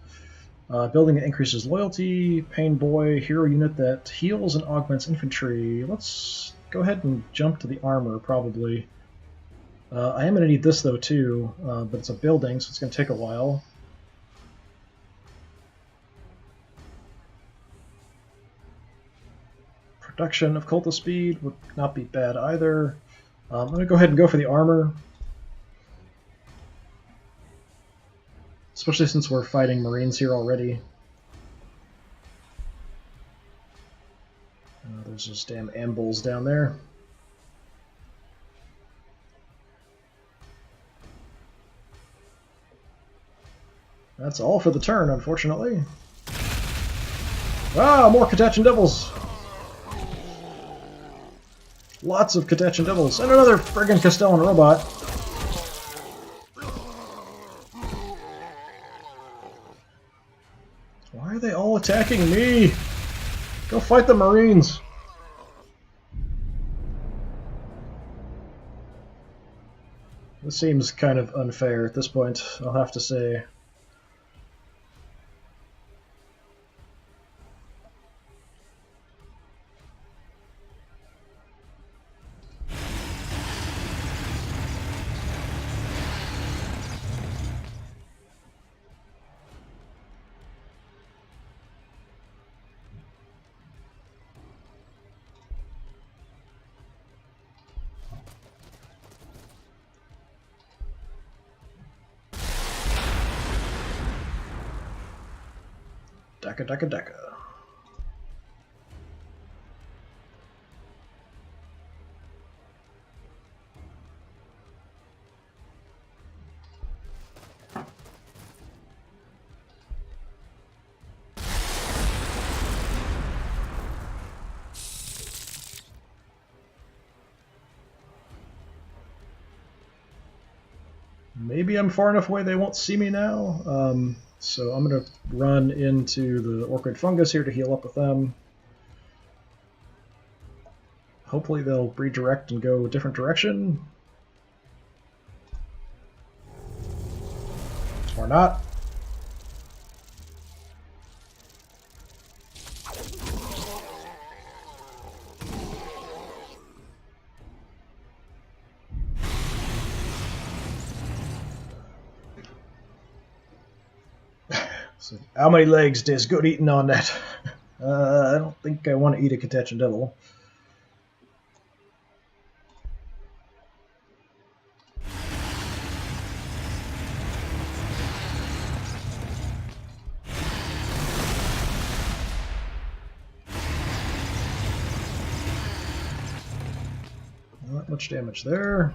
[SPEAKER 1] Building that increases loyalty. Pain boy. Hero unit that heals and augments infantry. Let's go ahead and jump to the armor, probably. I am going to need this, though, too. But it's a building, so it's going to take a while. Production of cultist speed would not be bad either. I'm going to go ahead and go for the armor. Especially since we're fighting Marines here already. There's those damn ambuls down there. That's all for the turn, unfortunately. Ah, more Catachan Devils! Lots of Catachan Devils, and another friggin' Castellan robot. Why are they all attacking me? Go fight the Marines! This seems kind of unfair at this point, I'll have to say. Daka. Maybe I'm far enough away they won't see me now. So I'm going to run into the Orkoid Fungus here to heal up with them. Hopefully they'll redirect and go a different direction. Or not. So how many legs does good eating on that? I don't think I want to eat a Catachan Devil. Not much damage there.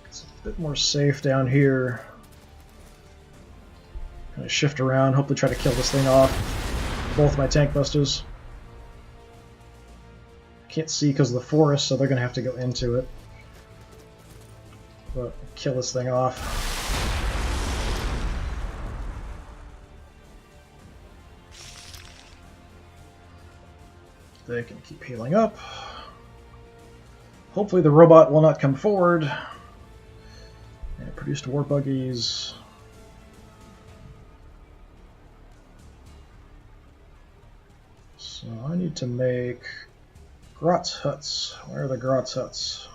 [SPEAKER 1] It's a bit more safe down here. Kind of shift around, hopefully try to kill this thing off. Both my tank busters. Can't see because of the forest, so they're going to have to go into it. But kill this thing off. They can keep healing up. Hopefully the robot will not come forward. And it produced war buggies. So I need to make Grot's huts. Where are the Grot's huts?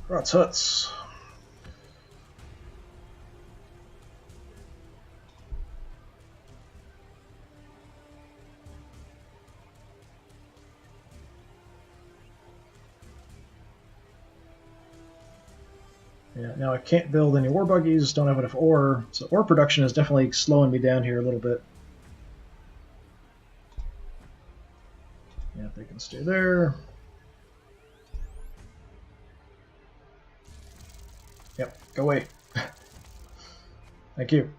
[SPEAKER 1] Grot's huts. Yeah, now I can't build any war buggies, don't have enough ore, so ore production is definitely slowing me down here a little bit. Yeah, they can stay there. Yep, go away. Thank you.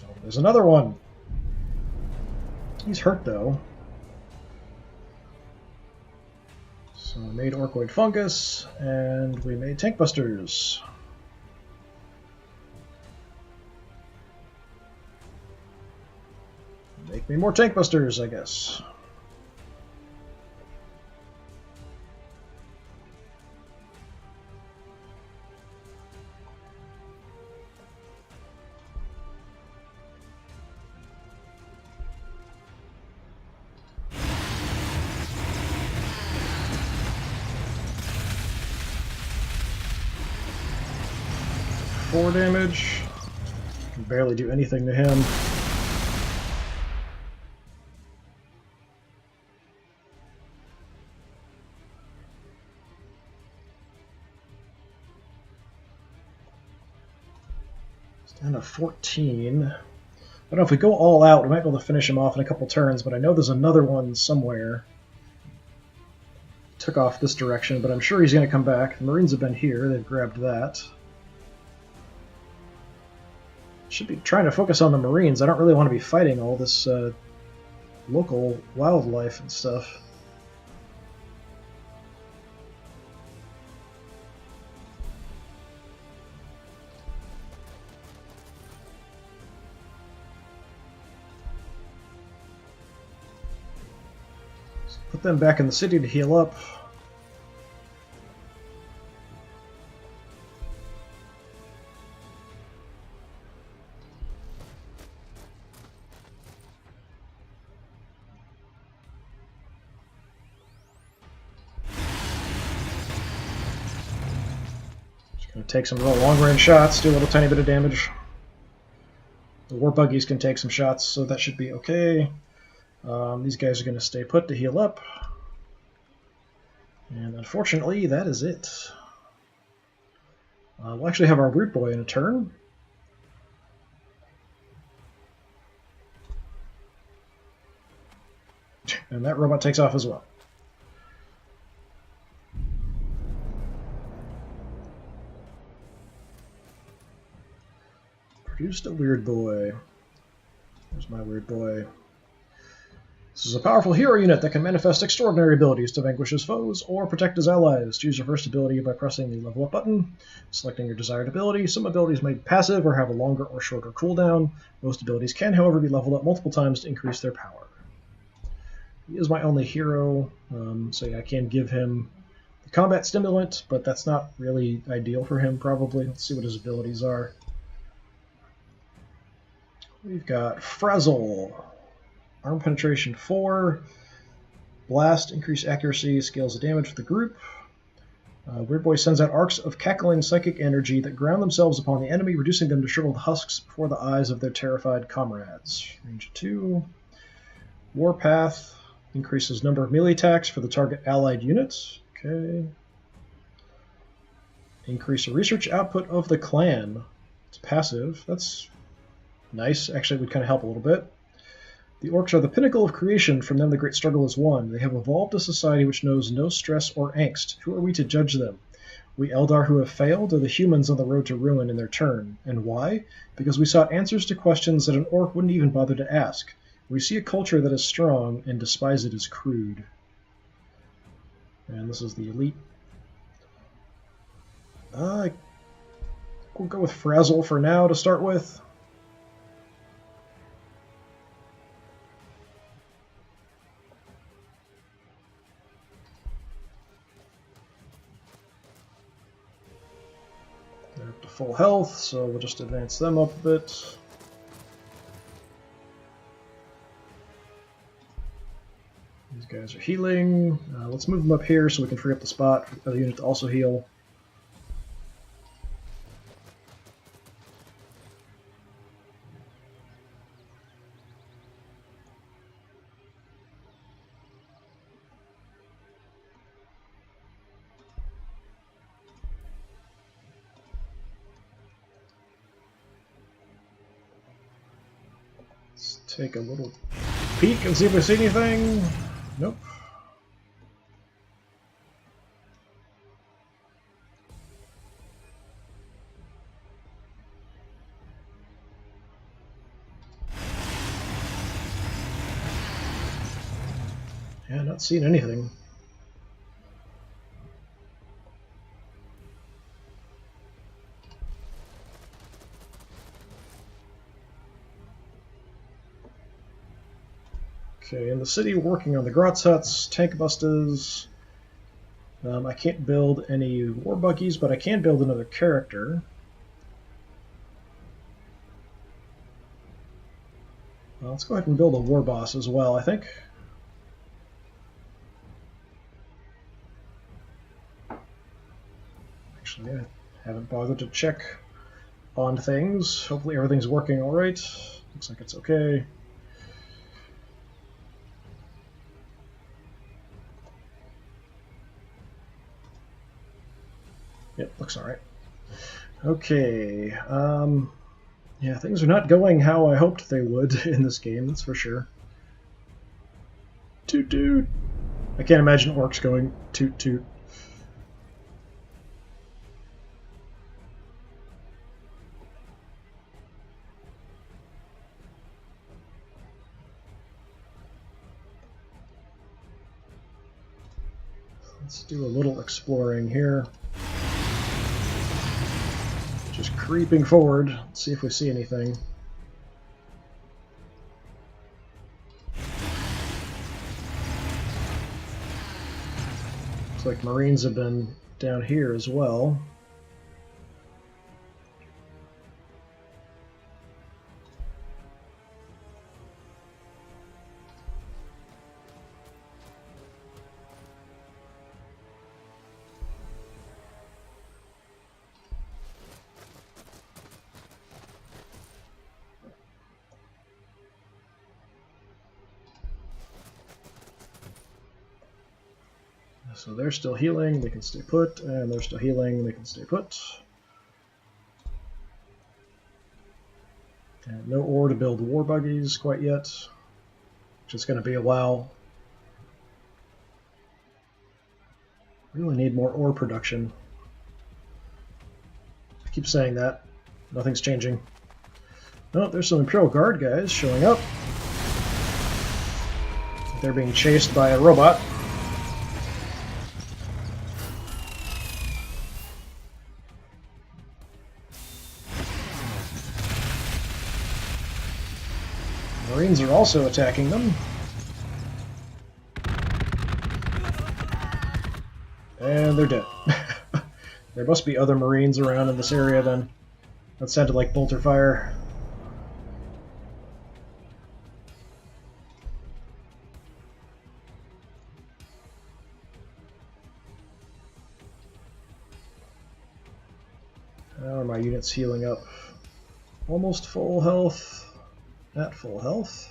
[SPEAKER 1] Oh, there's another one. He's hurt though. So we made Orkoid Fungus, and we made Tank Busters. Make me more Tank Busters, I guess. Four damage. Can barely do anything to him. It's down to 14. I don't know if we go all out, we might be able to finish him off in a couple turns, but I know there's another one somewhere. Took off this direction, but I'm sure he's going to come back. The Marines have been here, they've grabbed that. Should be trying to focus on the Marines. I don't really want to be fighting all this local wildlife and stuff. So put them back in the city to heal up. Take some real long-range shots, do a little tiny bit of damage. The war buggies can take some shots, so that should be okay. These guys are going to stay put to heal up. And unfortunately, that is it. We'll actually have our Root Boy in a turn. And that robot takes off as well. Produced a Weird Boy. There's my Weird Boy. This is a powerful hero unit that can manifest extraordinary abilities to vanquish his foes or protect his allies. Choose your first ability by pressing the level up button, selecting your desired ability. Some abilities may be passive or have a longer or shorter cooldown. Most abilities can, however, be leveled up multiple times to increase their power. He is my only hero, so yeah, I can give him the combat stimulant, but that's not really ideal for him, probably. Let's see what his abilities are. We've got Frazzle, Arm Penetration 4, Blast, increased accuracy, scales the damage for the group. Weird Boy sends out arcs of cackling psychic energy that ground themselves upon the enemy, reducing them to shriveled husks before the eyes of their terrified comrades. Range 2. Warpath increases number of melee attacks for the target allied units. Okay. Increase the research output of the clan. It's passive. That's nice. Actually, it would kind of help a little bit. The Orks are the pinnacle of creation. From them the great struggle is won. They have evolved a society which knows no stress or angst. Who are we to judge them? We Eldar who have failed, or the humans on the road to ruin in their turn? And why? Because we sought answers to questions that an Ork wouldn't even bother to ask. We see a culture that is strong and despise it as crude. And this is the elite. we'll go with Frazzle for now to start with. They're up to full health, so we'll just advance them up a bit. These guys are healing. Let's move them up here so we can free up the spot for the other unit to also heal. Let's take a little peek and see if we see anything. Nope. Yeah, not seeing anything. Okay, in the city, working on the Grotz huts, tank busters. I can't build any war buggies, but I can build another character. Well, let's go ahead and build a war boss as well, I think. Actually, I haven't bothered to check on things. Hopefully everything's working alright. Looks like it's okay. Yep, looks alright. Okay, yeah, things are not going how I hoped they would in this game, that's for sure. Toot toot! I can't imagine orcs going toot toot. Let's do a little exploring here. Just creeping forward. Let's see if we see anything. Looks like Marines have been down here as well. So they're still healing, they can stay put, and they're still healing, they can stay put. And no ore to build war buggies quite yet, which is going to be a while. Really need more ore production. I keep saying that. Nothing's changing. Oh, there's some Imperial Guard guys showing up. They're being chased by a robot. Marines are also attacking them. And they're dead. There must be other Marines around in this area then. That sounded like bolter fire. How are my units healing up? Almost full health. At full health.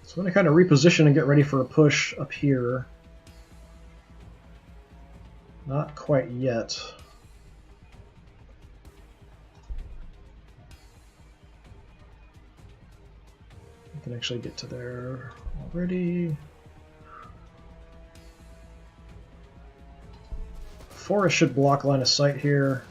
[SPEAKER 1] So I'm going to kind of reposition and get ready for a push up here. Not quite yet. I can actually get to there already. Forest should block line of sight here.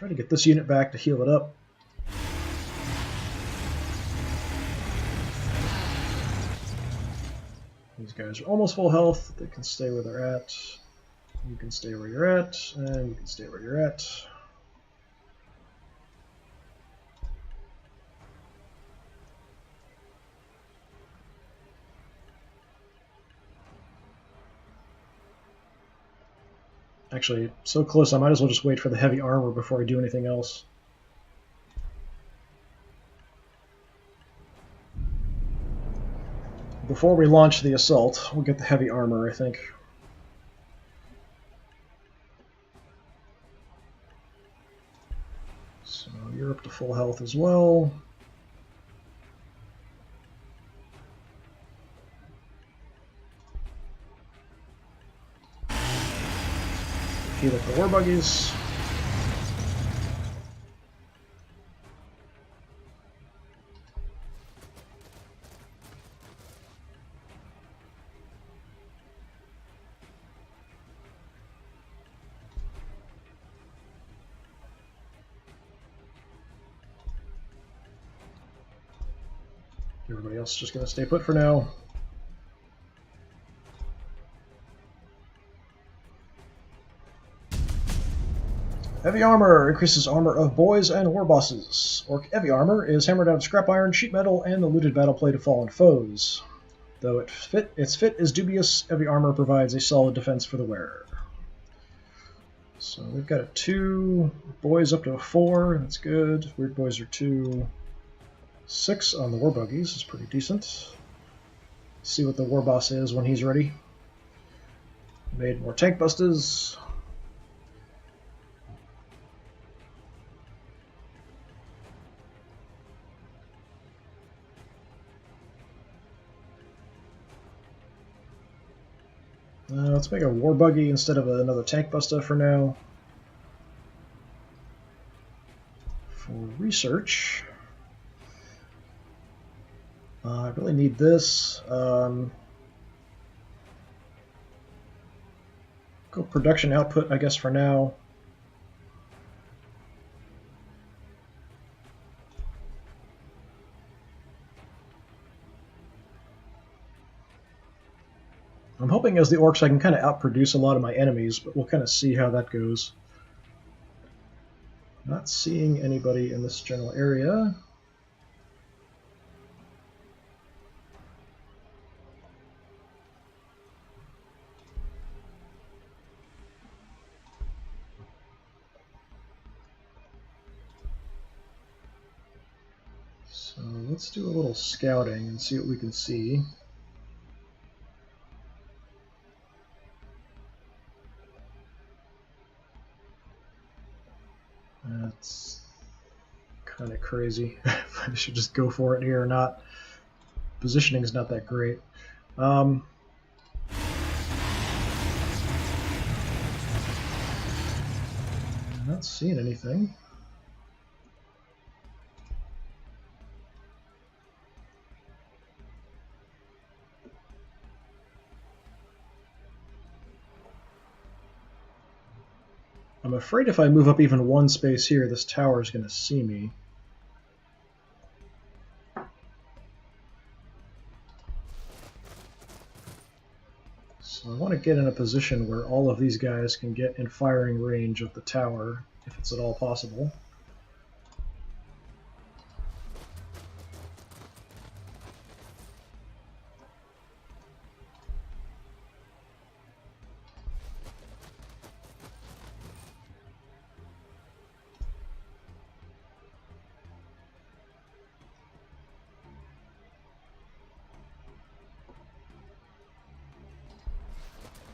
[SPEAKER 1] try to get this unit back to heal it up. These guys are almost full health. They can stay where they're at. You can stay where you're at, and you can stay where you're at. Actually, so close I might as well just wait for the heavy armor before I do anything else. Before we launch the assault, we'll get the heavy armor, I think. So you're up to full health as well. Heal up the Waaaggghhs. Everybody else is just going to stay put for now. Heavy armor increases armor of boys and war bosses. Orc heavy armor is hammered out of scrap iron, sheet metal, and the looted battle plate of fallen foes. Though its fit is dubious, heavy armor provides a solid defense for the wearer. So we've got a 2, boys up to a 4, that's good. Weird boys are 2. 6 on the Waaaggghhs is pretty decent. See what the war boss is when he's ready. Made more tank busters. Let's make a Waaaggghhh instead of another tank buster for now. For research, I really need this. Go production output, I guess, for now. I'm hoping as the Orcs I can kind of outproduce a lot of my enemies, but we'll kind of see how that goes. Not seeing anybody in this general area. So let's do a little scouting and see what we can see. That's kind of crazy. I should just go for it here or not. Positioning is not that great. Not seeing anything. I'm afraid if I move up even one space here, this tower is going to see me. So I want to get in a position where all of these guys can get in firing range of the tower, if it's at all possible.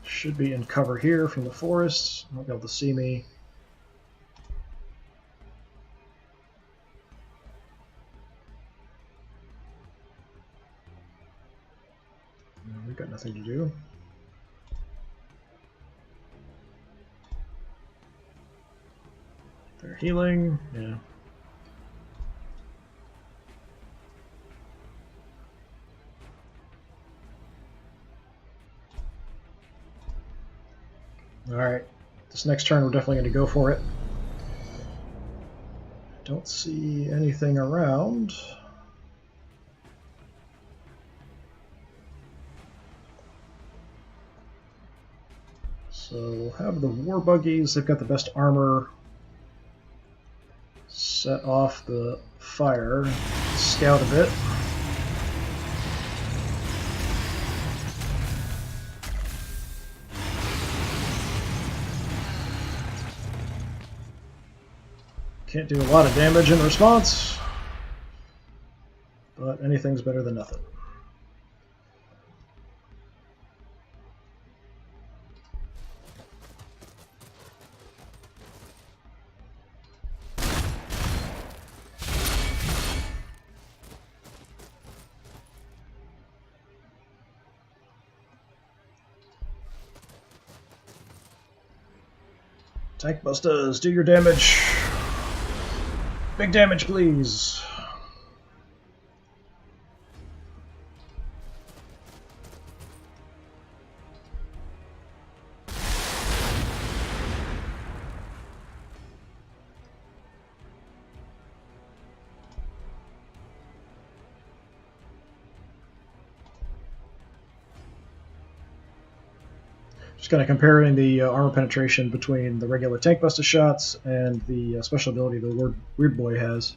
[SPEAKER 1] Should be in cover here from the forests. Won't be able to see me. No, we've got nothing to do. They're healing. Yeah. Alright, this next turn we're definitely going to go for it. Don't see anything around. So we'll have the war buggies. They've got the best armor. Set off the fire. Scout a bit. Can't do a lot of damage in response, but anything's better than nothing. Tank busters, do your damage. Big damage, please. Just kind of comparing the armor penetration between the regular tank buster shots and the special ability the Weird Boy has.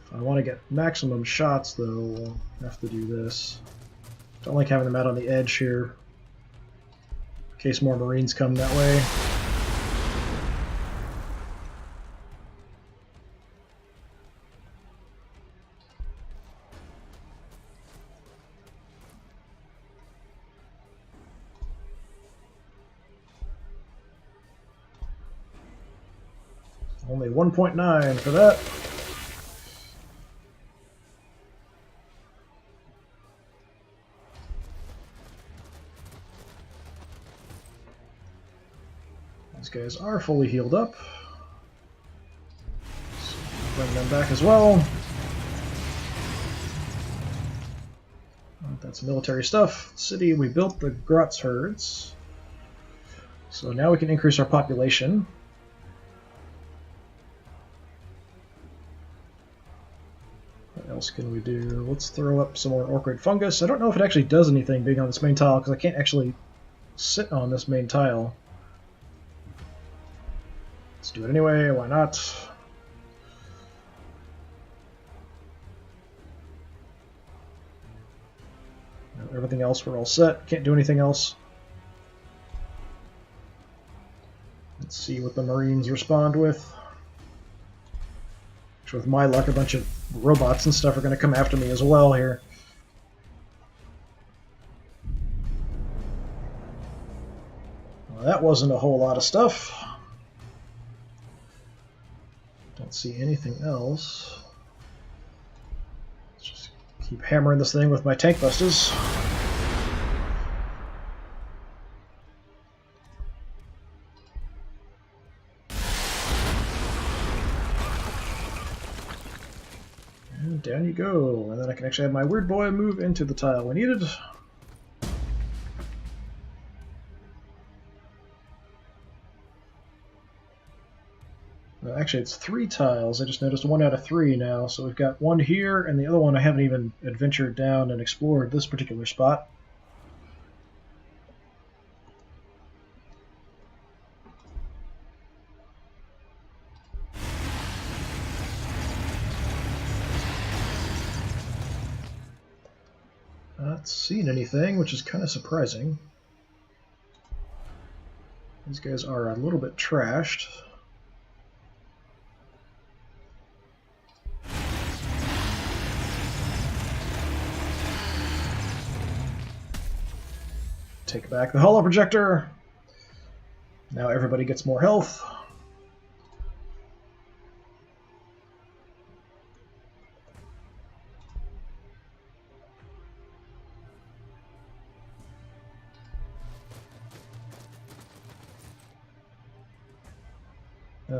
[SPEAKER 1] If I want to get maximum shots, though, I'll have to do this. Don't like having them out on the edge here, in case more Marines come that way. Only 1.9 for that. These guys are fully healed up. So bring them back as well. That's military stuff. City, we built the Grotz herds. So now we can increase our population. What else can we do? Let's throw up some more Orkoid fungus. I don't know if it actually does anything big on this main tile, because I can't actually sit on this main tile. Let's do it anyway, why not? Everything else we're all set. Can't do anything else. Let's see what the Marines respond with. With my luck, a bunch of robots and stuff are going to come after me as well here. Well, that wasn't a whole lot of stuff. Don't see anything else. Let's just keep hammering this thing with my tank busters. Down you go, and then I can actually have my Weird Boy move into the tile we needed. Well, actually, it's 3 tiles. I just noticed 1 out of 3 now, so we've got 1 here, and the other one I haven't even adventured down and explored this particular spot. Not seeing anything, which is kind of surprising. These guys are a little bit trashed. Take back the holo projector. Now everybody gets more health.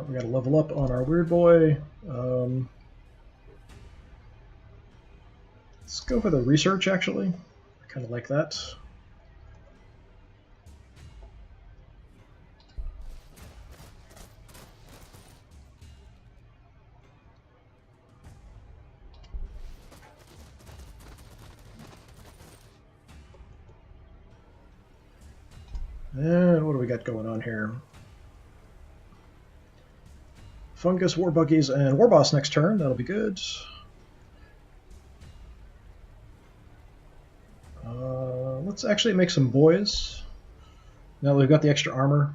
[SPEAKER 1] We got to level up on our Weird Boy. Let's go for the research, actually. I Kind of like that. And what do we got going on here? Fungus, War Buggies, and War Boss next turn. That'll be good. Let's actually make some boys. Now that we've got the extra armor.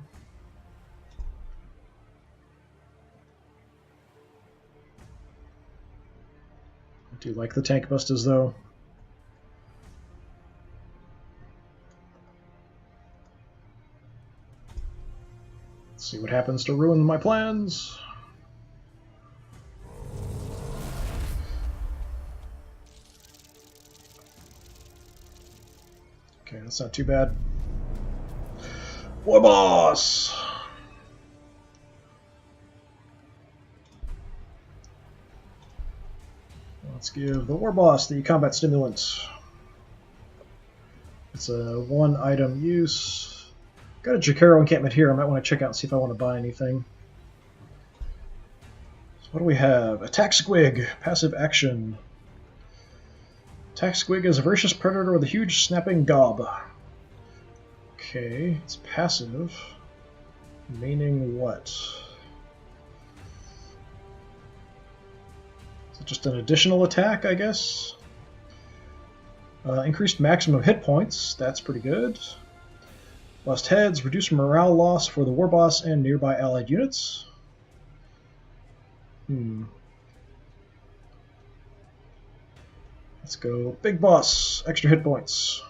[SPEAKER 1] I do like the tank busters, though. Let's see what happens to ruin my plans. Okay, that's not too bad. War Boss! Let's give the War Boss the combat stimulant. It's a one-item use. Got a Jakaro encampment here. I might want to check out and see if I want to buy anything. So what do we have? Attack Squig, passive action. Attack Squig is a voracious predator with a huge snapping gob. Okay, it's passive. Meaning what? Is it just an additional attack, I guess? Increased maximum hit points. That's pretty good. Lost heads, reduced morale loss for the War Boss and nearby allied units. Let's go Big Boss, extra hit points.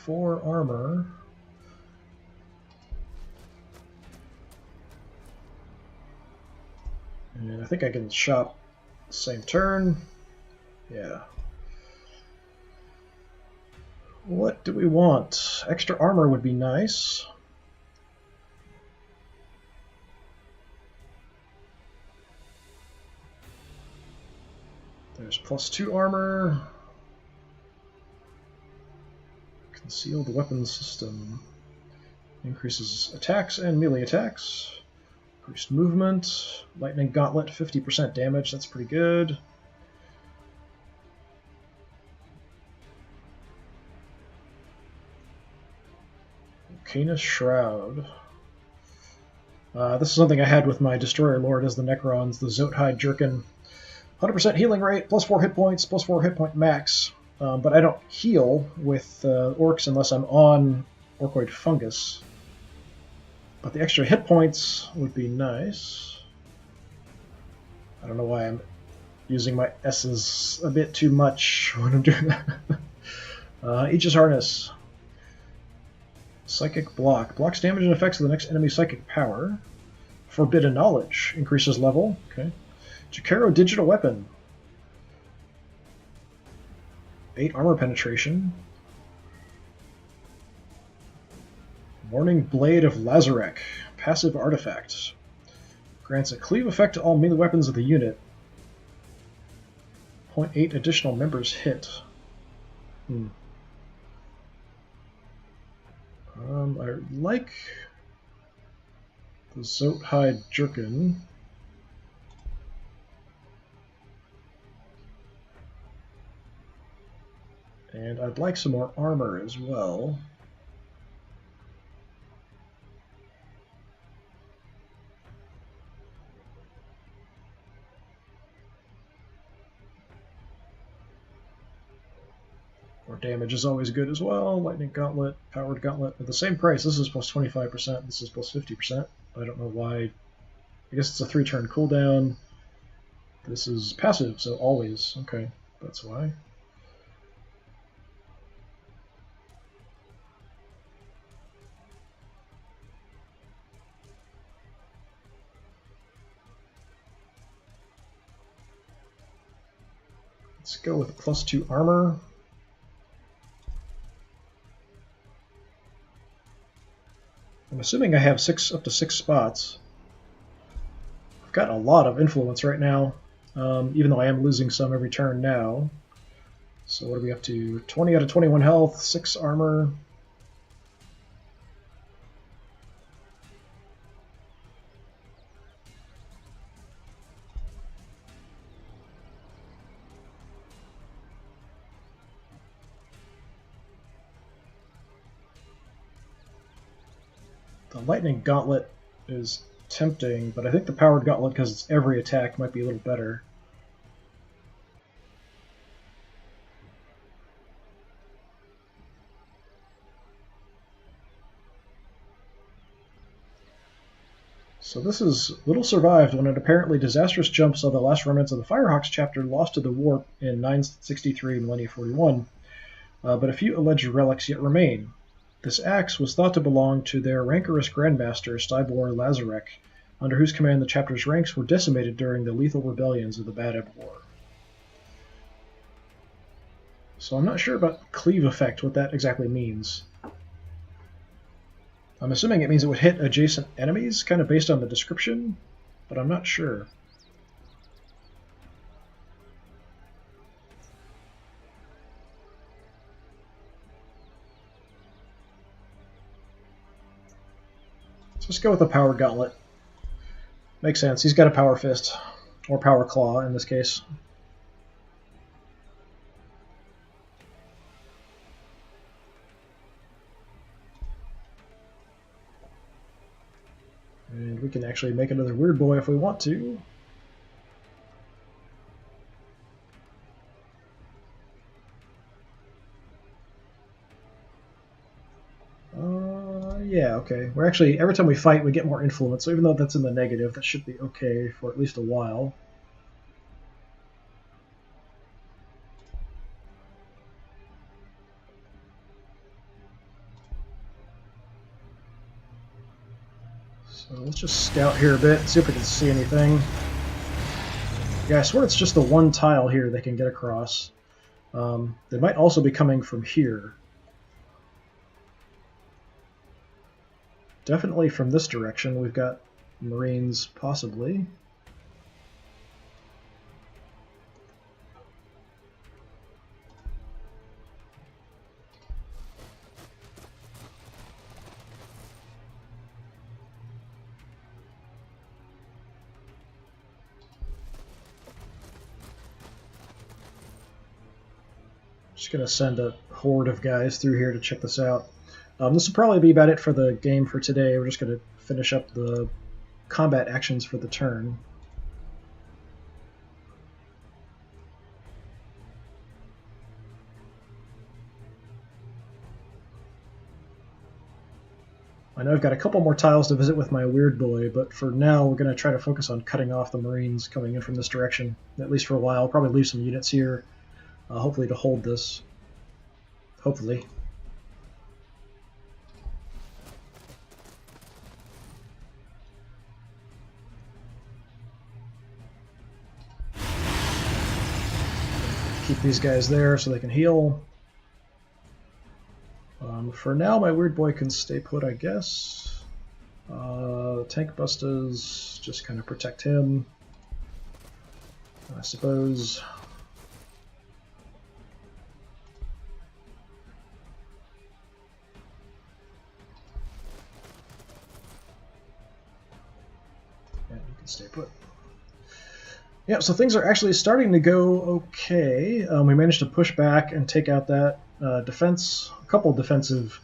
[SPEAKER 1] 4 armor. And I think I can shop the same turn. Yeah. What do we want? Extra armor would be nice. There's +2 armor. Concealed weapons system. Increases attacks and melee attacks. Increased movement. Lightning Gauntlet, 50% damage. That's pretty good. Volcanus Shroud. This is something I had with my Destroyer Lord as the Necrons, the Zothide Jerkin. 100% healing rate, +4 hit points, +4 hit point max. But I don't heal with Orks unless I'm on Orkoid Fungus. But the extra hit points would be nice. I don't know why I'm using my S's a bit too much when I'm doing that. Aegis Harness. Psychic Block. Blocks damage and effects of the next enemy psychic power. Forbidden Knowledge. Increases level. Okay. Jakaro Digital Weapon. 8 armor penetration. Morning Blade of Lazarek. Passive artifact. Grants a cleave effect to all melee weapons of the unit. 0.8 additional members hit. I like the Zothide Jerkin. And I'd like some more armor as well. More damage is always good as well. Lightning Gauntlet, Powered Gauntlet at the same price. This is +25%, this is +50%. I don't know why. I guess it's a 3-turn cooldown. This is passive, so always. Okay, that's why. Let's go with +2 armor. I'm assuming I have up to 6 spots. I've got a lot of influence right now, even though I am losing some every turn now. So what are we up to? 20 out of 21 health, 6 armor. The lightning gauntlet is tempting, but I think the powered gauntlet, because it's every attack, might be a little better. So this is Little survived when an apparently disastrous jump saw the last remnants of the Firehawks chapter lost to the warp in 963 Millennia 41, but a few alleged relics yet remain. This axe was thought to belong to their rancorous grandmaster, Stybor Lazarek, under whose command the chapter's ranks were decimated during the lethal rebellions of the Bad Ebb War. So I'm not sure about cleave effect, what that exactly means. I'm assuming it means it would hit adjacent enemies, kind of based on the description, but I'm not sure. Let's just go with the powered gauntlet. Makes sense. He's got a power fist, or power claw in this case. And we can actually make another weird boy if we want to. Yeah, okay. We're actually, every time we fight, we get more influence, so even though that's in the negative, that should be okay for at least a while. So let's just scout here a bit, see if we can see anything. Yeah, I swear it's just the one tile here they can get across. They might also be coming from here. Definitely from this direction. We've got Marines, possibly. Just going to send a horde of guys through here to check this out. This will probably be about it for the game for today. We're just going to finish up the combat actions for the turn. I know I've got a couple more tiles to visit with my weird boy, but for now we're going to try to focus on cutting off the Marines coming in from this direction, at least for a while. I'll probably leave some units here, hopefully to hold this. Hopefully. Keep these guys there so they can heal. For now, my weird boy can stay put, I guess. Tank busters, just kind of protect him, I suppose. And you can stay put. Yeah, so things are actually starting to go okay. We managed to push back and take out that defense, a couple defensive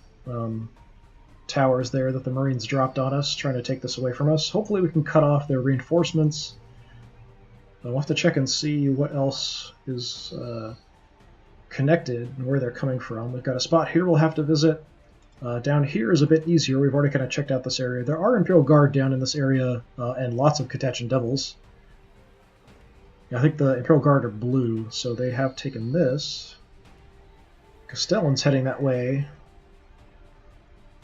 [SPEAKER 1] towers there that the Marines dropped on us, trying to take this away from us. Hopefully we can cut off their reinforcements. We'll have to check and see what else is connected and where they're coming from. We've got a spot here we'll have to visit. Down here is a bit easier. We've already kind of checked out this area. There are Imperial Guard down in this area and lots of Catachan Devils. I think the Imperial Guard are blue, so they have taken this. Castellan's heading that way.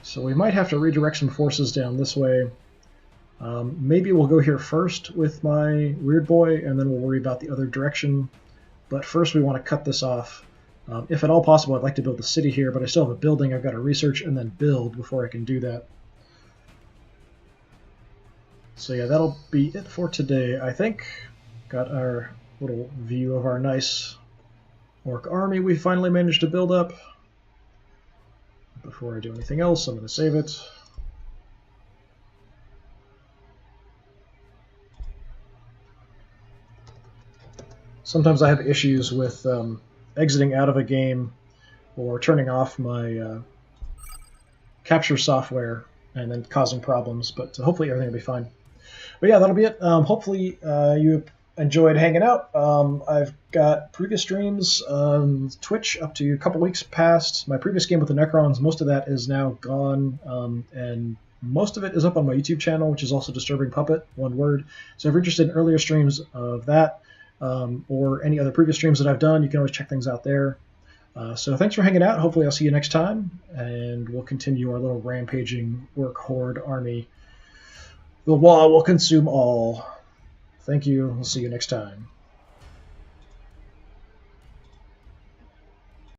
[SPEAKER 1] So we might have to redirect some forces down this way. Maybe we'll go here first with my weird boy, and then we'll worry about the other direction. But first we want to cut this off. If at all possible, I'd like to build a city here, but I still have a building I've got to research and then build before I can do that. So yeah, that'll be it for today, I think. Got our little view of our nice Orc army we finally managed to build up. Before I do anything else, I'm going to save it. Sometimes I have issues with exiting out of a game or turning off my capture software and then causing problems, but hopefully everything will be fine. But yeah, that'll be it. Hopefully you enjoyed hanging out. I've got previous streams on Twitch up to a couple weeks past. My previous game with the Necrons, most of that is now gone, and most of it is up on my YouTube channel, which is also DisturbingPuppet, one word. So if you're interested in earlier streams of that, or any other previous streams that I've done, you can always check things out there. So thanks for hanging out. Hopefully I'll see you next time, and we'll continue our little rampaging Orc Horde army. The Waaaaggghhh will consume all. Thank you. We'll see you next time.